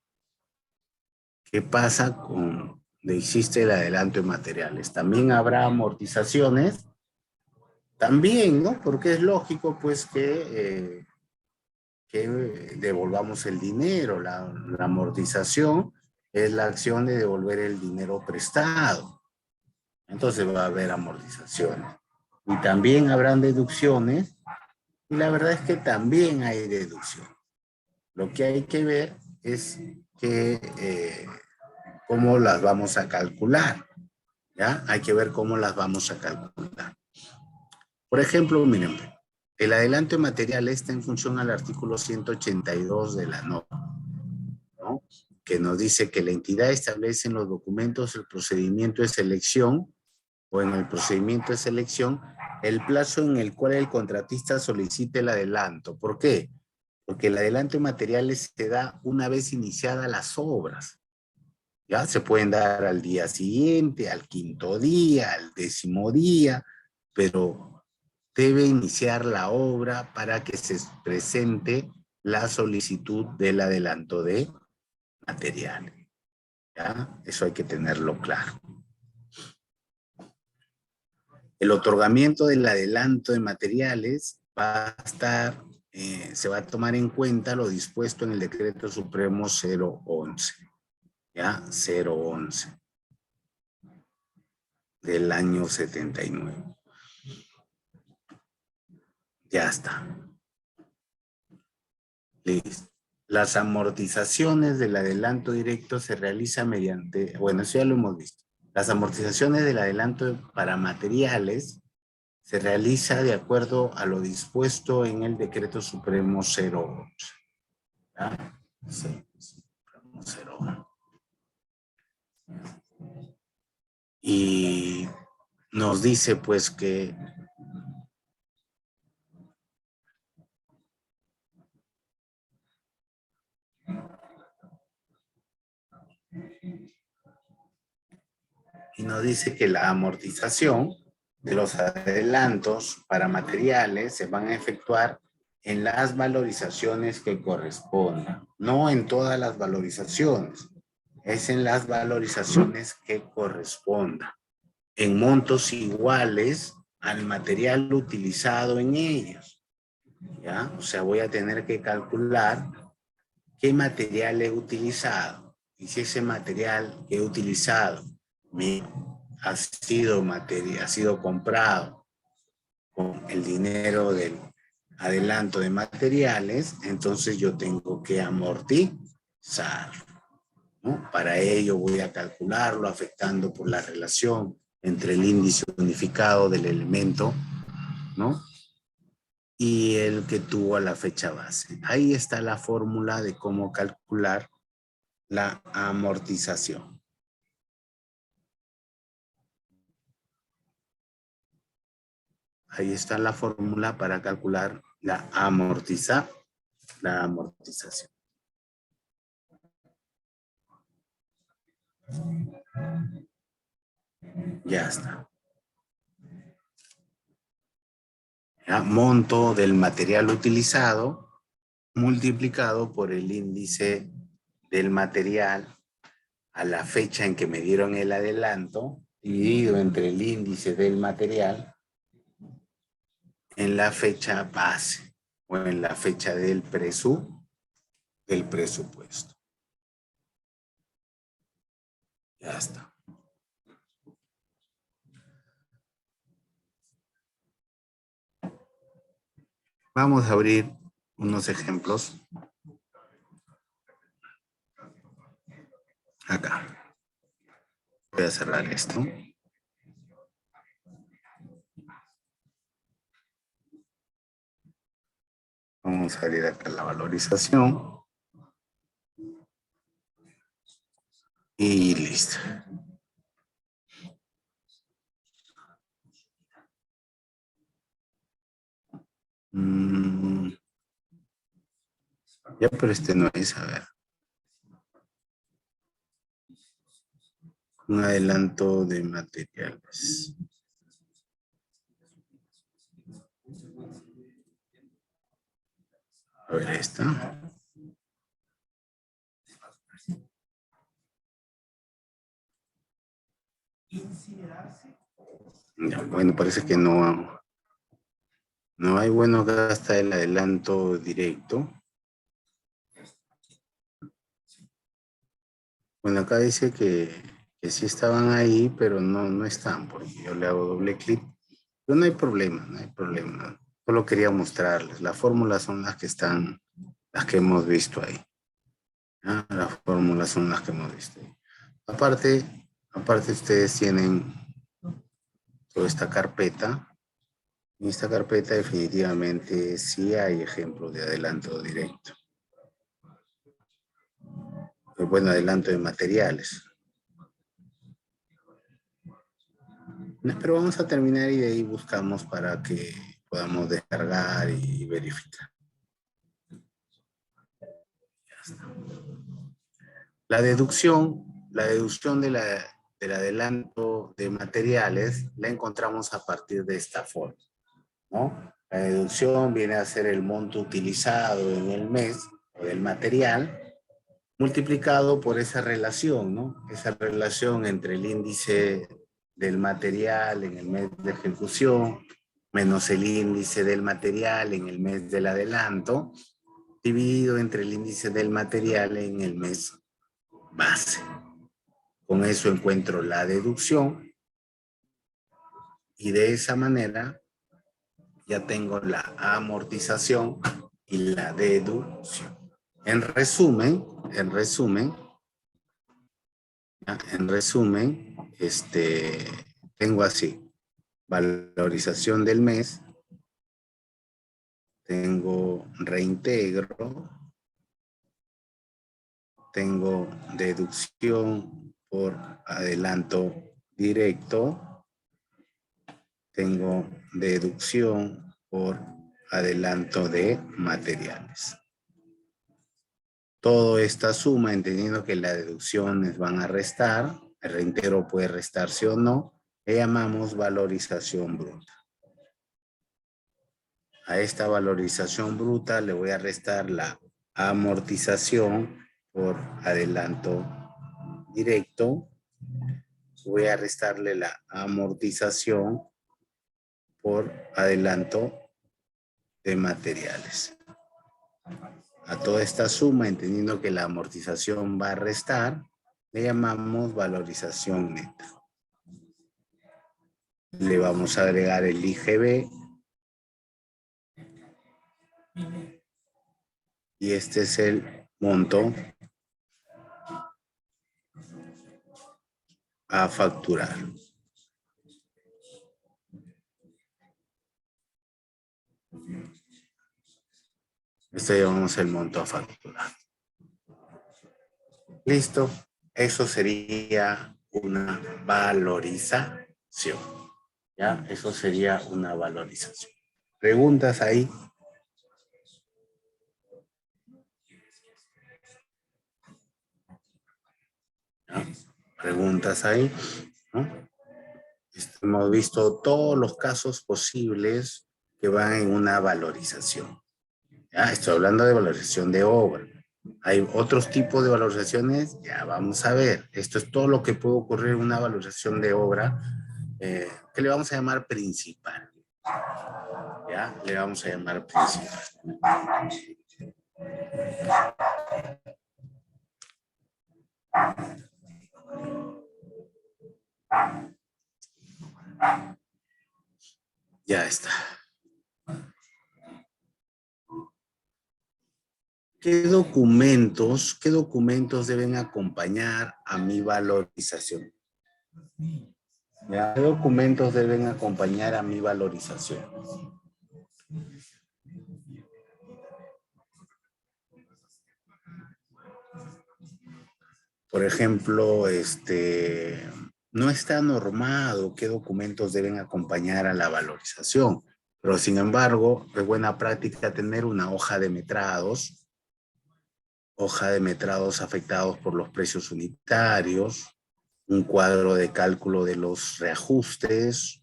¿Qué pasa cuando existe el adelanto de materiales? ¿También habrá amortizaciones? También, ¿no? Porque es lógico, pues, que devolvamos el dinero. La amortización es la acción de devolver el dinero prestado. Entonces va a haber amortizaciones. Y también habrán deducciones. Y la verdad es que también hay deducción. Lo que hay que ver es cómo las vamos a calcular. ¿Ya? Hay que ver cómo las vamos a calcular. Por ejemplo, miren, el adelanto de material está en función al artículo 182 de la norma, ¿no? Que nos dice que la entidad establece en los documentos el procedimiento de selección o en el procedimiento de selección el plazo en el cual el contratista solicite el adelanto. ¿Por qué? Porque el adelanto de materiales se da una vez iniciadas las obras. Ya se pueden dar al día siguiente, al quinto día, al 10º día, pero debe iniciar la obra para que se presente la solicitud del adelanto de materiales. ¿Ya? Eso hay que tenerlo claro. El otorgamiento del adelanto de materiales va a estar, se va a tomar en cuenta lo dispuesto en el Decreto Supremo 011, ¿ya? 011 del año 79. Ya está. Listo. Las amortizaciones del adelanto directo se realizan mediante, bueno, eso ya lo hemos visto. Las amortizaciones del adelanto para materiales se realiza de acuerdo a lo dispuesto en el Decreto Supremo 011. ¿Ya? Sí, Supremo 011. Y nos dice pues que la amortización de los adelantos para materiales se van a efectuar en las valorizaciones que correspondan, no en todas las valorizaciones, es en las valorizaciones que correspondan, en montos iguales al material utilizado en ellos, ¿ya? O sea, voy a tener que calcular qué material he utilizado, y si ese material que he utilizado ha sido comprado con el dinero del adelanto de materiales, entonces yo tengo que amortizar, ¿no? Para ello voy a calcularlo afectando por la relación entre el índice unificado del elemento, ¿no? Y el que tuvo a la fecha base. Ahí está la fórmula de cómo calcular la amortización. Ahí está la fórmula para calcular la amortización. Ya está. ¿Ya? Monto del material utilizado multiplicado por el índice del material a la fecha en que me dieron el adelanto, dividido entre el índice del material en la fecha base o en la fecha del presupuesto. Ya está. Vamos a abrir unos ejemplos. Acá. Voy a cerrar esto. Vamos a ir acá a la valorización. Y listo. Ya, pero este no es, a ver. Un adelanto de materiales. A ver, esta. Ya, bueno, parece que no hay. Bueno, acá está el adelanto directo. Bueno, acá dice que sí estaban ahí, pero no están, porque yo le hago doble clic. Pero no hay problema, no hay problema. Solo quería mostrarles. Las fórmulas son las que están, las que hemos visto ahí. ¿Ah? Las fórmulas son las que hemos visto ahí. Aparte ustedes tienen toda esta carpeta. En esta carpeta definitivamente sí hay ejemplos de adelanto directo. Bueno, adelanto de materiales. Pero vamos a terminar y de ahí buscamos para que podamos descargar y verificar. Ya está. La deducción del adelanto de materiales la encontramos a partir de esta forma, ¿no? La deducción viene a ser el monto utilizado en el mes o del material multiplicado por esa relación, ¿no? Esa relación entre el índice del material en el mes de ejecución menos el índice del material en el mes del adelanto, dividido entre el índice del material en el mes base. Con eso encuentro la deducción y de esa manera ya tengo la amortización y la deducción. En resumen, tengo así, valorización del mes, tengo reintegro, tengo deducción por adelanto directo tengo deducción por adelanto de materiales. Toda esta suma, entendiendo que las deducciones van a restar, el reintegro puede restarse o no, le llamamos valorización bruta. A esta valorización bruta le voy a restar la amortización por adelanto directo. Voy a restarle la amortización por adelanto de materiales. A toda esta suma, entendiendo que la amortización va a restar, le llamamos valorización neta. Le vamos a agregar el IGB. Y este es el monto a facturar. Esto llamamos el monto a facturar. Listo. Eso sería una valorización. ¿Ya? Eso sería una valorización. ¿Preguntas ahí? ¿Ya? ¿Preguntas ahí? ¿No? Hemos visto todos los casos posibles que van en una valorización. ¿Ya? Estoy hablando de valorización de obra. Hay otros tipos de valorizaciones, ya vamos a ver. Esto es todo lo que puede ocurrir en una valorización de obra, que le vamos a llamar principal. ¿Ya? Le vamos a llamar principal. Ya está. ¿Qué documentos deben acompañar a mi valorización? ¿Ya? ¿Qué documentos deben acompañar a mi valorización? Por ejemplo, no está normado qué documentos deben acompañar a la valorización, pero sin embargo, es buena práctica tener una hoja de metrados afectados por los precios unitarios, un cuadro de cálculo de los reajustes,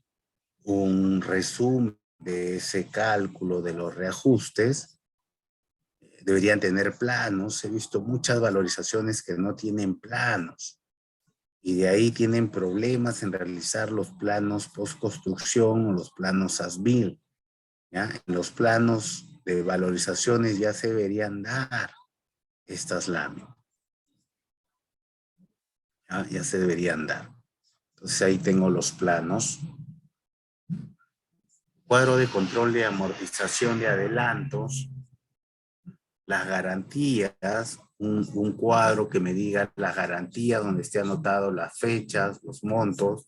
un resumen de ese cálculo de los reajustes. Deberían tener planos. He visto muchas valorizaciones que no tienen planos y de ahí tienen problemas en realizar los planos post-construcción o los planos as-built. ¿Ya? En los planos de valorizaciones ya se deberían dar estas láminas. Ya se deberían dar. Entonces ahí tengo los planos. Cuadro de control de amortización de adelantos. Las garantías, un cuadro que me diga las garantías donde esté anotado las fechas, los montos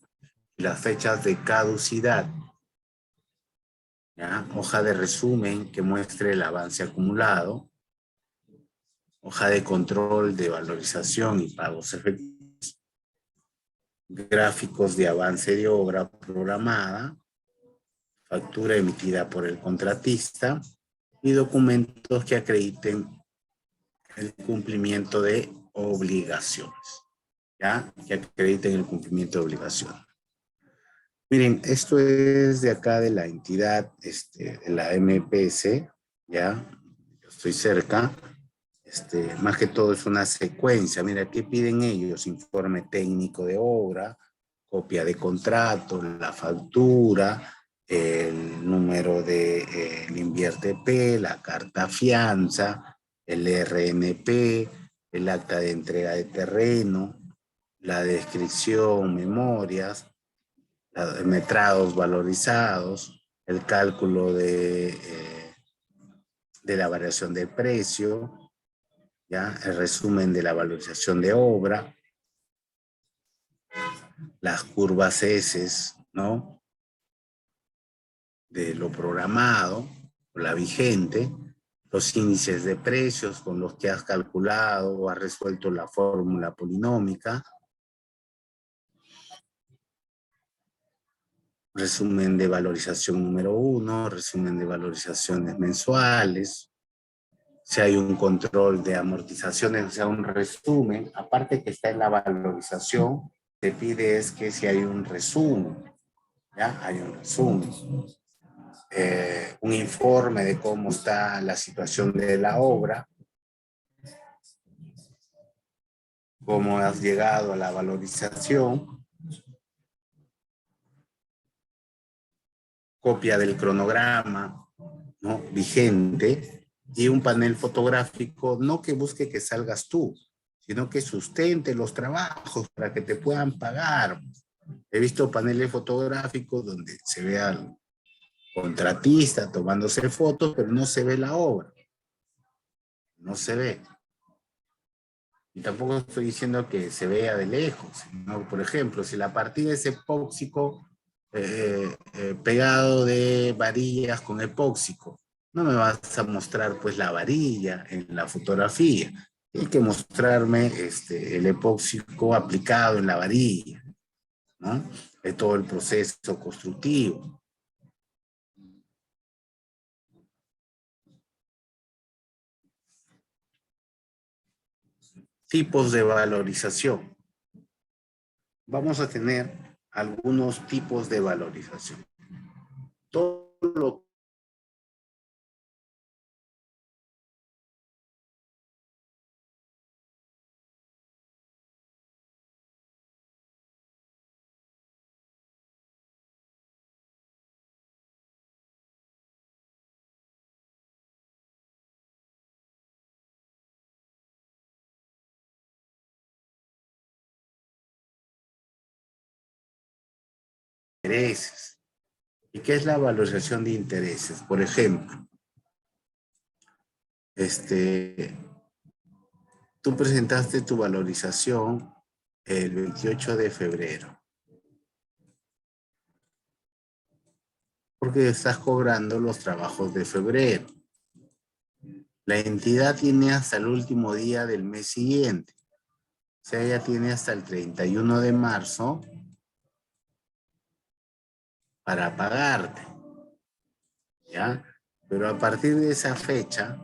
y las fechas de caducidad. ¿Ya? Hoja de resumen que muestre el avance acumulado. Hoja de control de valorización y pagos efectivos. Gráficos de avance de obra programada. Factura emitida por el contratista. Y documentos que acrediten el cumplimiento de obligaciones. ¿Ya? Que acrediten el cumplimiento de obligaciones. Miren, esto es de acá de la entidad, de la MPS, ¿ya? Yo estoy cerca. Más que todo es una secuencia. Mira, ¿qué piden ellos? Informe técnico de obra, copia de contrato, la factura, el número de el invierte P, la carta fianza, el RNP, el acta de entrega de terreno, la descripción, memorias, metrados valorizados, el cálculo de la variación de precio, ¿ya? El resumen de la valorización de obra, las curvas S, ¿no? De lo programado, la vigente, los índices de precios con los que has calculado o has resuelto la fórmula polinómica, resumen de valorización número 1, resumen de valorizaciones mensuales, si hay un control de amortizaciones, o sea, un resumen, aparte que está en la valorización, te pide es que si hay un resumen, ¿ya? Hay un resumen. Un informe de cómo está la situación de la obra, cómo has llegado a la valorización, copia del cronograma, ¿no? Vigente, y un panel fotográfico, no que busque que salgas tú, sino que sustente los trabajos para que te puedan pagar. He visto paneles fotográficos donde se ve al contratista tomándose fotos, pero no se ve la obra. No se ve. Y tampoco estoy diciendo que se vea de lejos, sino, por ejemplo, si la partida es epóxico pegado de varillas con epóxico, no me vas a mostrar pues la varilla en la fotografía. Hay que mostrarme el epóxico aplicado en la varilla, ¿no? De todo el proceso constructivo. Tipos de valorización. Vamos a tener algunos tipos de valorización. Todo lo intereses. ¿Y qué es la valorización de intereses? Por ejemplo, tú presentaste tu valorización el 28 de febrero, porque estás cobrando los trabajos de febrero. La entidad tiene hasta el último día del mes siguiente. O sea, ella tiene hasta el 31 de marzo para pagarte, ¿ya? Pero a partir de esa fecha,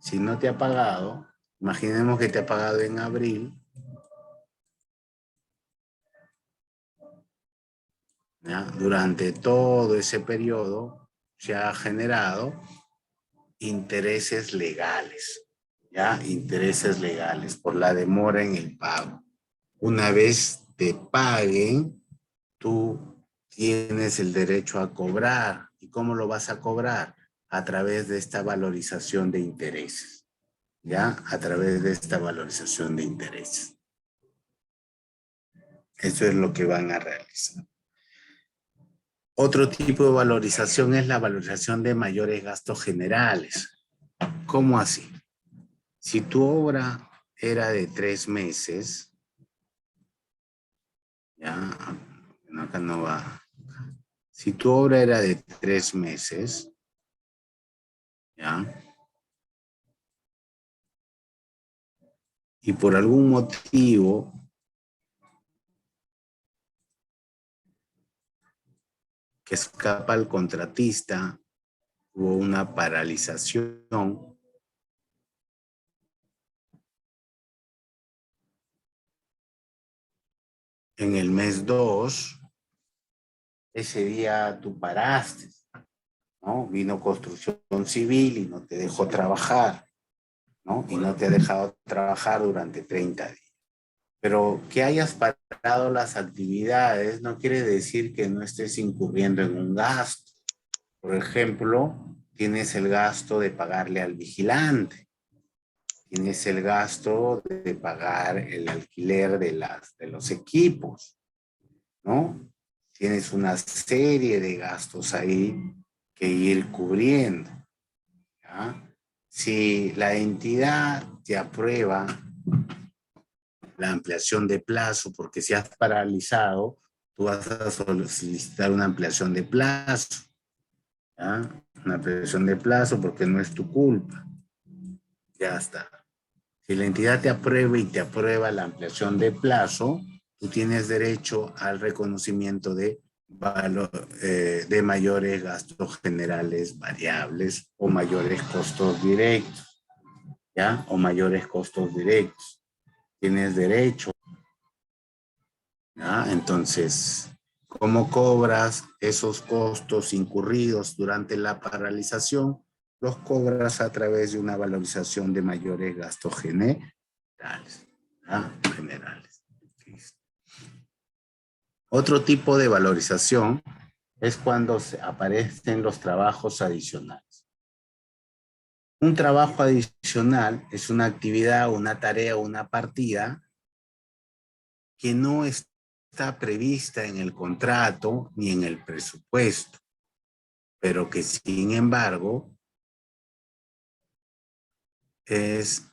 si no te ha pagado, imaginemos que te ha pagado en abril, ¿ya? Durante todo ese periodo se ha generado intereses legales, ¿ya? Intereses legales por la demora en el pago. Una vez te paguen, tú tienes el derecho a cobrar. ¿Y cómo lo vas a cobrar? A través de esta valorización de intereses, ¿ya? A través de esta valorización de intereses. Eso es lo que van a realizar. Otro tipo de valorización es la valorización de mayores gastos generales. ¿Cómo así? Si tu obra era de 3 meses, ya, no, acá no va. Si tu obra era de 3 meses, ya, y por algún motivo que escapa al contratista, hubo una paralización, en el mes 2, ese día tú paraste, ¿no? Vino construcción civil y no te dejó trabajar, ¿no? Y no te ha dejado trabajar durante 30 días. Pero que hayas parado las actividades no quiere decir que no estés incurriendo en un gasto. Por ejemplo, tienes el gasto de pagarle al vigilante, tienes el gasto de pagar el alquiler de los equipos, ¿no? Tienes una serie de gastos ahí que ir cubriendo, ¿ya? Si la entidad te aprueba la ampliación de plazo, porque si has paralizado, tú vas a solicitar una ampliación de plazo, ¿ya? Una ampliación de plazo porque no es tu culpa. Ya está. Si la entidad te aprueba y te aprueba la ampliación de plazo, tú tienes derecho al reconocimiento de de mayores gastos generales variables o mayores costos directos, ¿ya? O mayores costos directos. Tienes derecho, ¿ya? Entonces, ¿cómo cobras esos costos incurridos durante la paralización? Los cobras a través de una valorización de mayores gastos generales, ¿ya? Generales. Otro tipo de valorización es cuando aparecen los trabajos adicionales. Un trabajo adicional es una actividad, una tarea, una partida que no está prevista en el contrato ni en el presupuesto, pero que sin embargo es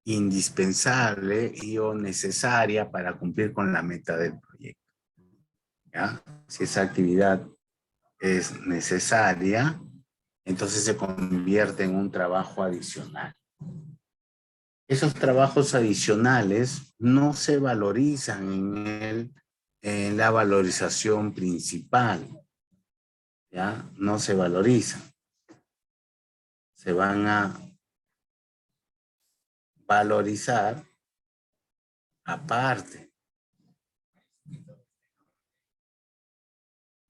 indispensable y o necesaria para cumplir con la meta del proyecto, ¿ya? Si esa actividad es necesaria, entonces se convierte en un trabajo adicional. Esos trabajos adicionales no se valorizan en la valorización principal, ¿ya? No se valorizan. Se van a valorizar aparte.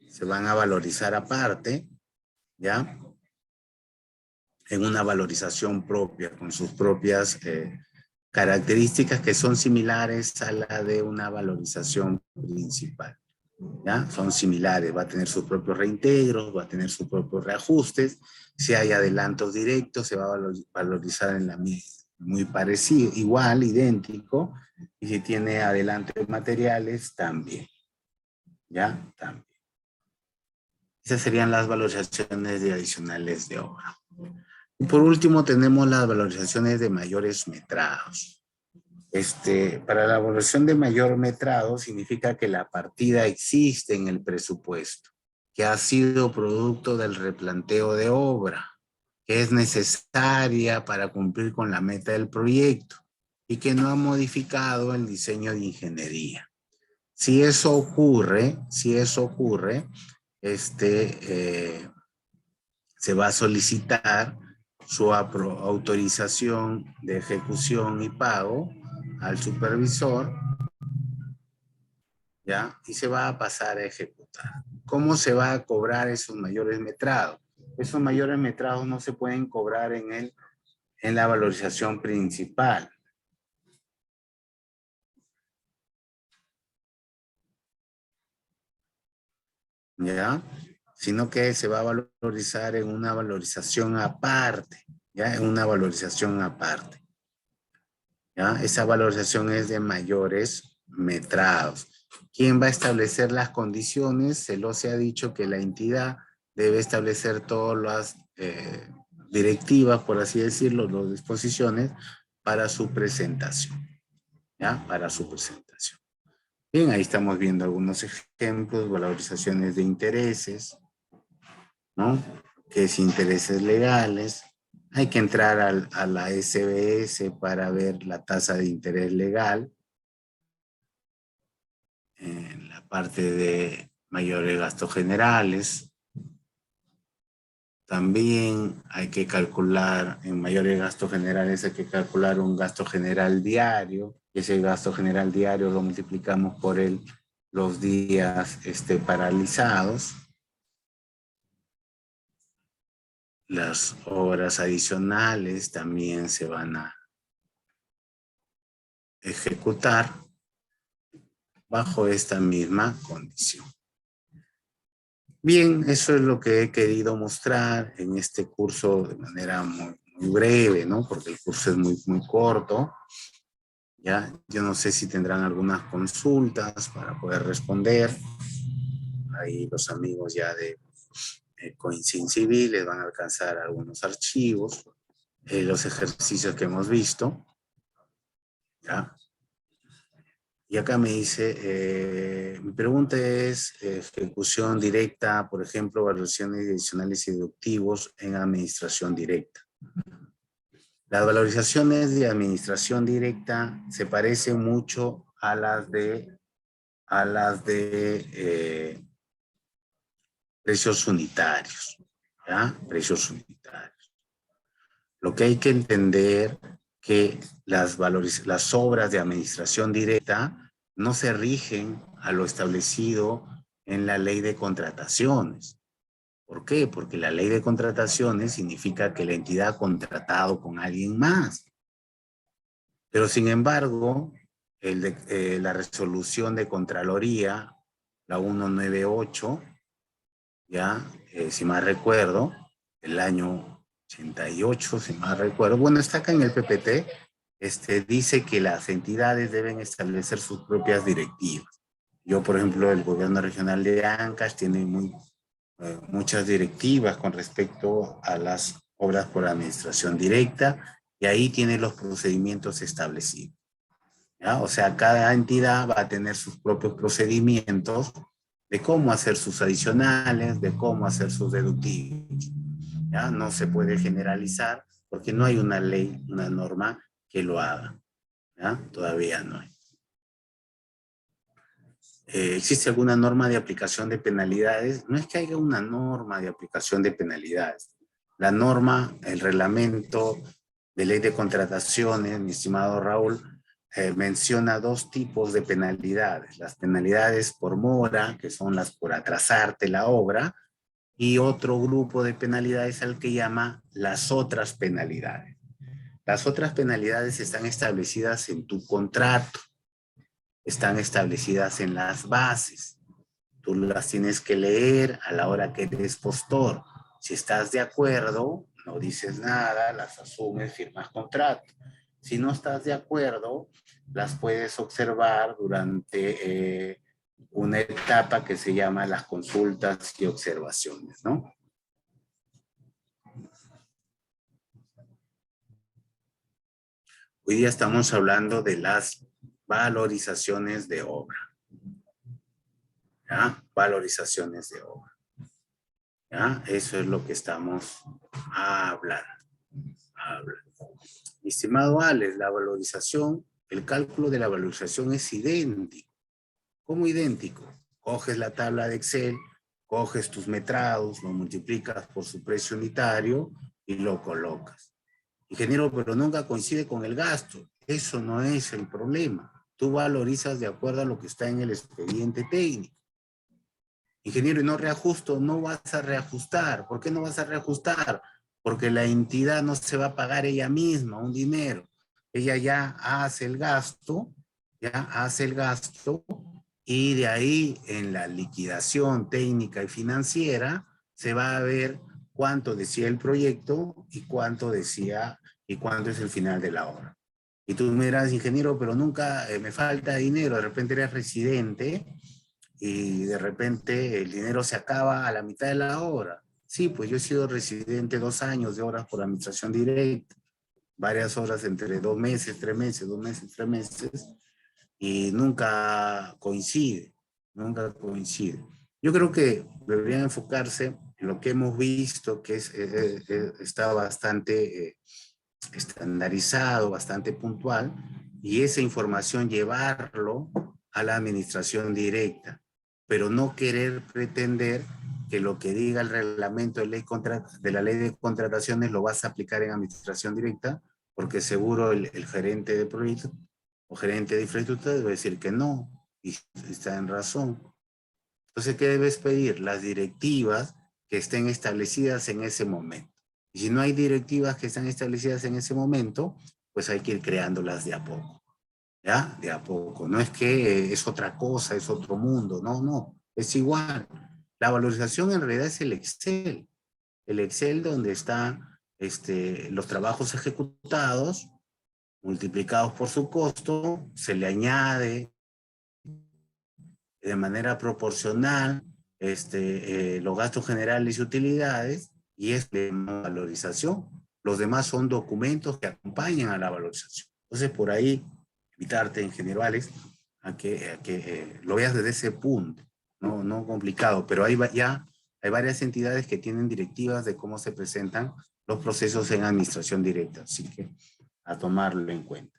Se van a valorizar aparte, ¿ya? En una valorización propia, con sus propias características que son similares a la de una valorización principal, ¿ya? Son similares, va a tener sus propios reintegros, va a tener sus propios reajustes. Si hay adelantos directos, se va a valorizar en la misma, muy parecido, igual, idéntico. Y si tiene adelantos materiales, también, ¿ya? También. Esas serían las valorizaciones de adicionales de obra. Y por último, tenemos las valorizaciones de mayores metrados. Para la valoración de mayor metrado significa que la partida existe en el presupuesto, que ha sido producto del replanteo de obra, que es necesaria para cumplir con la meta del proyecto y que no ha modificado el diseño de ingeniería. Si eso ocurre, se va a solicitar su autorización de ejecución y pago al supervisor, ¿ya? Y se va a pasar a ejecutar. ¿Cómo se va a cobrar esos mayores metrados? Esos mayores metrados no se pueden cobrar en la valorización principal, ¿ya? Sino que se va a valorizar en una valorización aparte, ¿ya? En una valorización aparte, ¿ya? Esa valorización es de mayores metrados. ¿Quién va a establecer las condiciones? Se ha dicho que la entidad debe establecer todas las directivas, por así decirlo, las disposiciones para su presentación, ¿ya? Para su presentación. Bien, ahí estamos viendo algunos ejemplos, valorizaciones de intereses, ¿no? ¿Qué es intereses legales? Hay que entrar a la SBS para ver la tasa de interés legal en la parte de mayores gastos generales. También hay que calcular, en mayores gastos generales hay que calcular un gasto general diario. Ese gasto general diario lo multiplicamos por los días paralizados. Las horas adicionales también se van a ejecutar bajo esta misma condición. Bien, eso es lo que he querido mostrar en este curso de manera muy, muy breve, ¿no? Porque el curso es muy, muy corto. ¿Ya? Yo no sé si tendrán algunas consultas para poder responder. Ahí los amigos ya de Coincin Civil les van a alcanzar algunos archivos, los ejercicios que hemos visto. ¿Ya? Y acá me dice, mi pregunta es, ejecución directa, por ejemplo, valoraciones adicionales y deductivos en administración directa. Las valorizaciones de administración directa se parecen mucho a las de precios unitarios, ¿ya? Precios unitarios. Lo que hay que entender que las obras de administración directa no se rigen a lo establecido en la ley de contrataciones. ¿Por qué? Porque la ley de contrataciones significa que la entidad ha contratado con alguien más. Pero sin embargo, la resolución de Contraloría, la 198, ya, si mal recuerdo, el año 88, si mal recuerdo, bueno, está acá en el PPT, dice que las entidades deben establecer sus propias directivas. Yo, por ejemplo, el gobierno regional de Ancash tiene muchas directivas con respecto a las obras por administración directa y ahí tiene los procedimientos establecidos, ¿ya? O sea, cada entidad va a tener sus propios procedimientos de cómo hacer sus adicionales, de cómo hacer sus deductivos, ¿ya? No se puede generalizar porque no hay una ley, una norma que lo haga, ¿ya? Todavía no hay. ¿Existe alguna norma de aplicación de penalidades? No es que haya una norma de aplicación de penalidades. La norma, el reglamento de ley de contrataciones, mi estimado Raúl, menciona dos tipos de penalidades. Las penalidades por mora, que son las por atrasarte la obra, y otro grupo de penalidades al que llama las otras penalidades. Las otras penalidades están establecidas en tu contrato, están establecidas en las bases. Tú las tienes que leer a la hora que eres postor. Si estás de acuerdo, no dices nada, las asumes, firmas contrato. Si no estás de acuerdo, las puedes observar durante una etapa que se llama las consultas y observaciones, ¿no? Hoy día estamos hablando de las valorizaciones de obra, ¿ya? Valorizaciones de obra, ¿ya? Eso es lo que estamos hablando. Mi estimado Alex, la valorización, el cálculo de la valorización es idéntico. ¿Cómo idéntico? Coges la tabla de Excel, coges tus metrados, lo multiplicas por su precio unitario y lo colocas. Ingeniero, pero nunca coincide con el gasto. Eso no es el problema. Tú valorizas de acuerdo a lo que está en el expediente técnico. Ingeniero, y no reajusto, no vas a reajustar. ¿Por qué no vas a reajustar? Porque la entidad no se va a pagar ella misma un dinero. Ella ya hace el gasto, y de ahí en la liquidación técnica y financiera se va a ver cuánto decía el proyecto y cuánto es el final de la obra. Y tú me dirás, ingeniero, pero nunca me falta dinero, de repente eres residente y de repente el dinero se acaba a la mitad de la obra. Sí, pues yo he sido residente 2 años de obras por administración directa, varias horas entre 2 meses, 3 meses, 2 meses, 3 meses, y nunca coincide. Yo creo que deberían enfocarse en lo que hemos visto, que está bastante estandarizado, bastante puntual, y esa información llevarlo a la administración directa, pero no querer pretender que lo que diga el reglamento de la ley de contrataciones lo vas a aplicar en administración directa, porque seguro el gerente de proyecto o gerente de infraestructura debe decir que no, y está en razón. Entonces, ¿qué debes pedir? Las directivas que estén establecidas en ese momento. Y si no hay directivas que están establecidas en ese momento, pues hay que ir creándolas de a poco, ¿ya? De a poco. No es que es otra cosa, es otro mundo, no, no, es igual. La valorización en realidad es el Excel donde están los trabajos ejecutados, multiplicados por su costo, se le añade de manera proporcional los gastos generales y utilidades, y es de valorización. Los demás son documentos que acompañan a la valorización. Entonces, por ahí, invitarte, ingeniero Alex, a que lo veas desde ese punto, no complicado, pero ya hay varias entidades que tienen directivas de cómo se presentan los procesos en administración directa, así que a tomarlo en cuenta.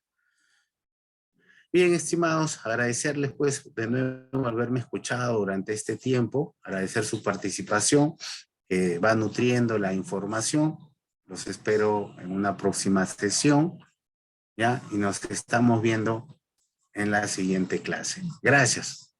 Bien, estimados, agradecerles pues de nuevo haberme escuchado durante este tiempo, agradecer su participación, que va nutriendo la información. Los espero en una próxima sesión, ¿ya? Y nos estamos viendo en la siguiente clase. Gracias.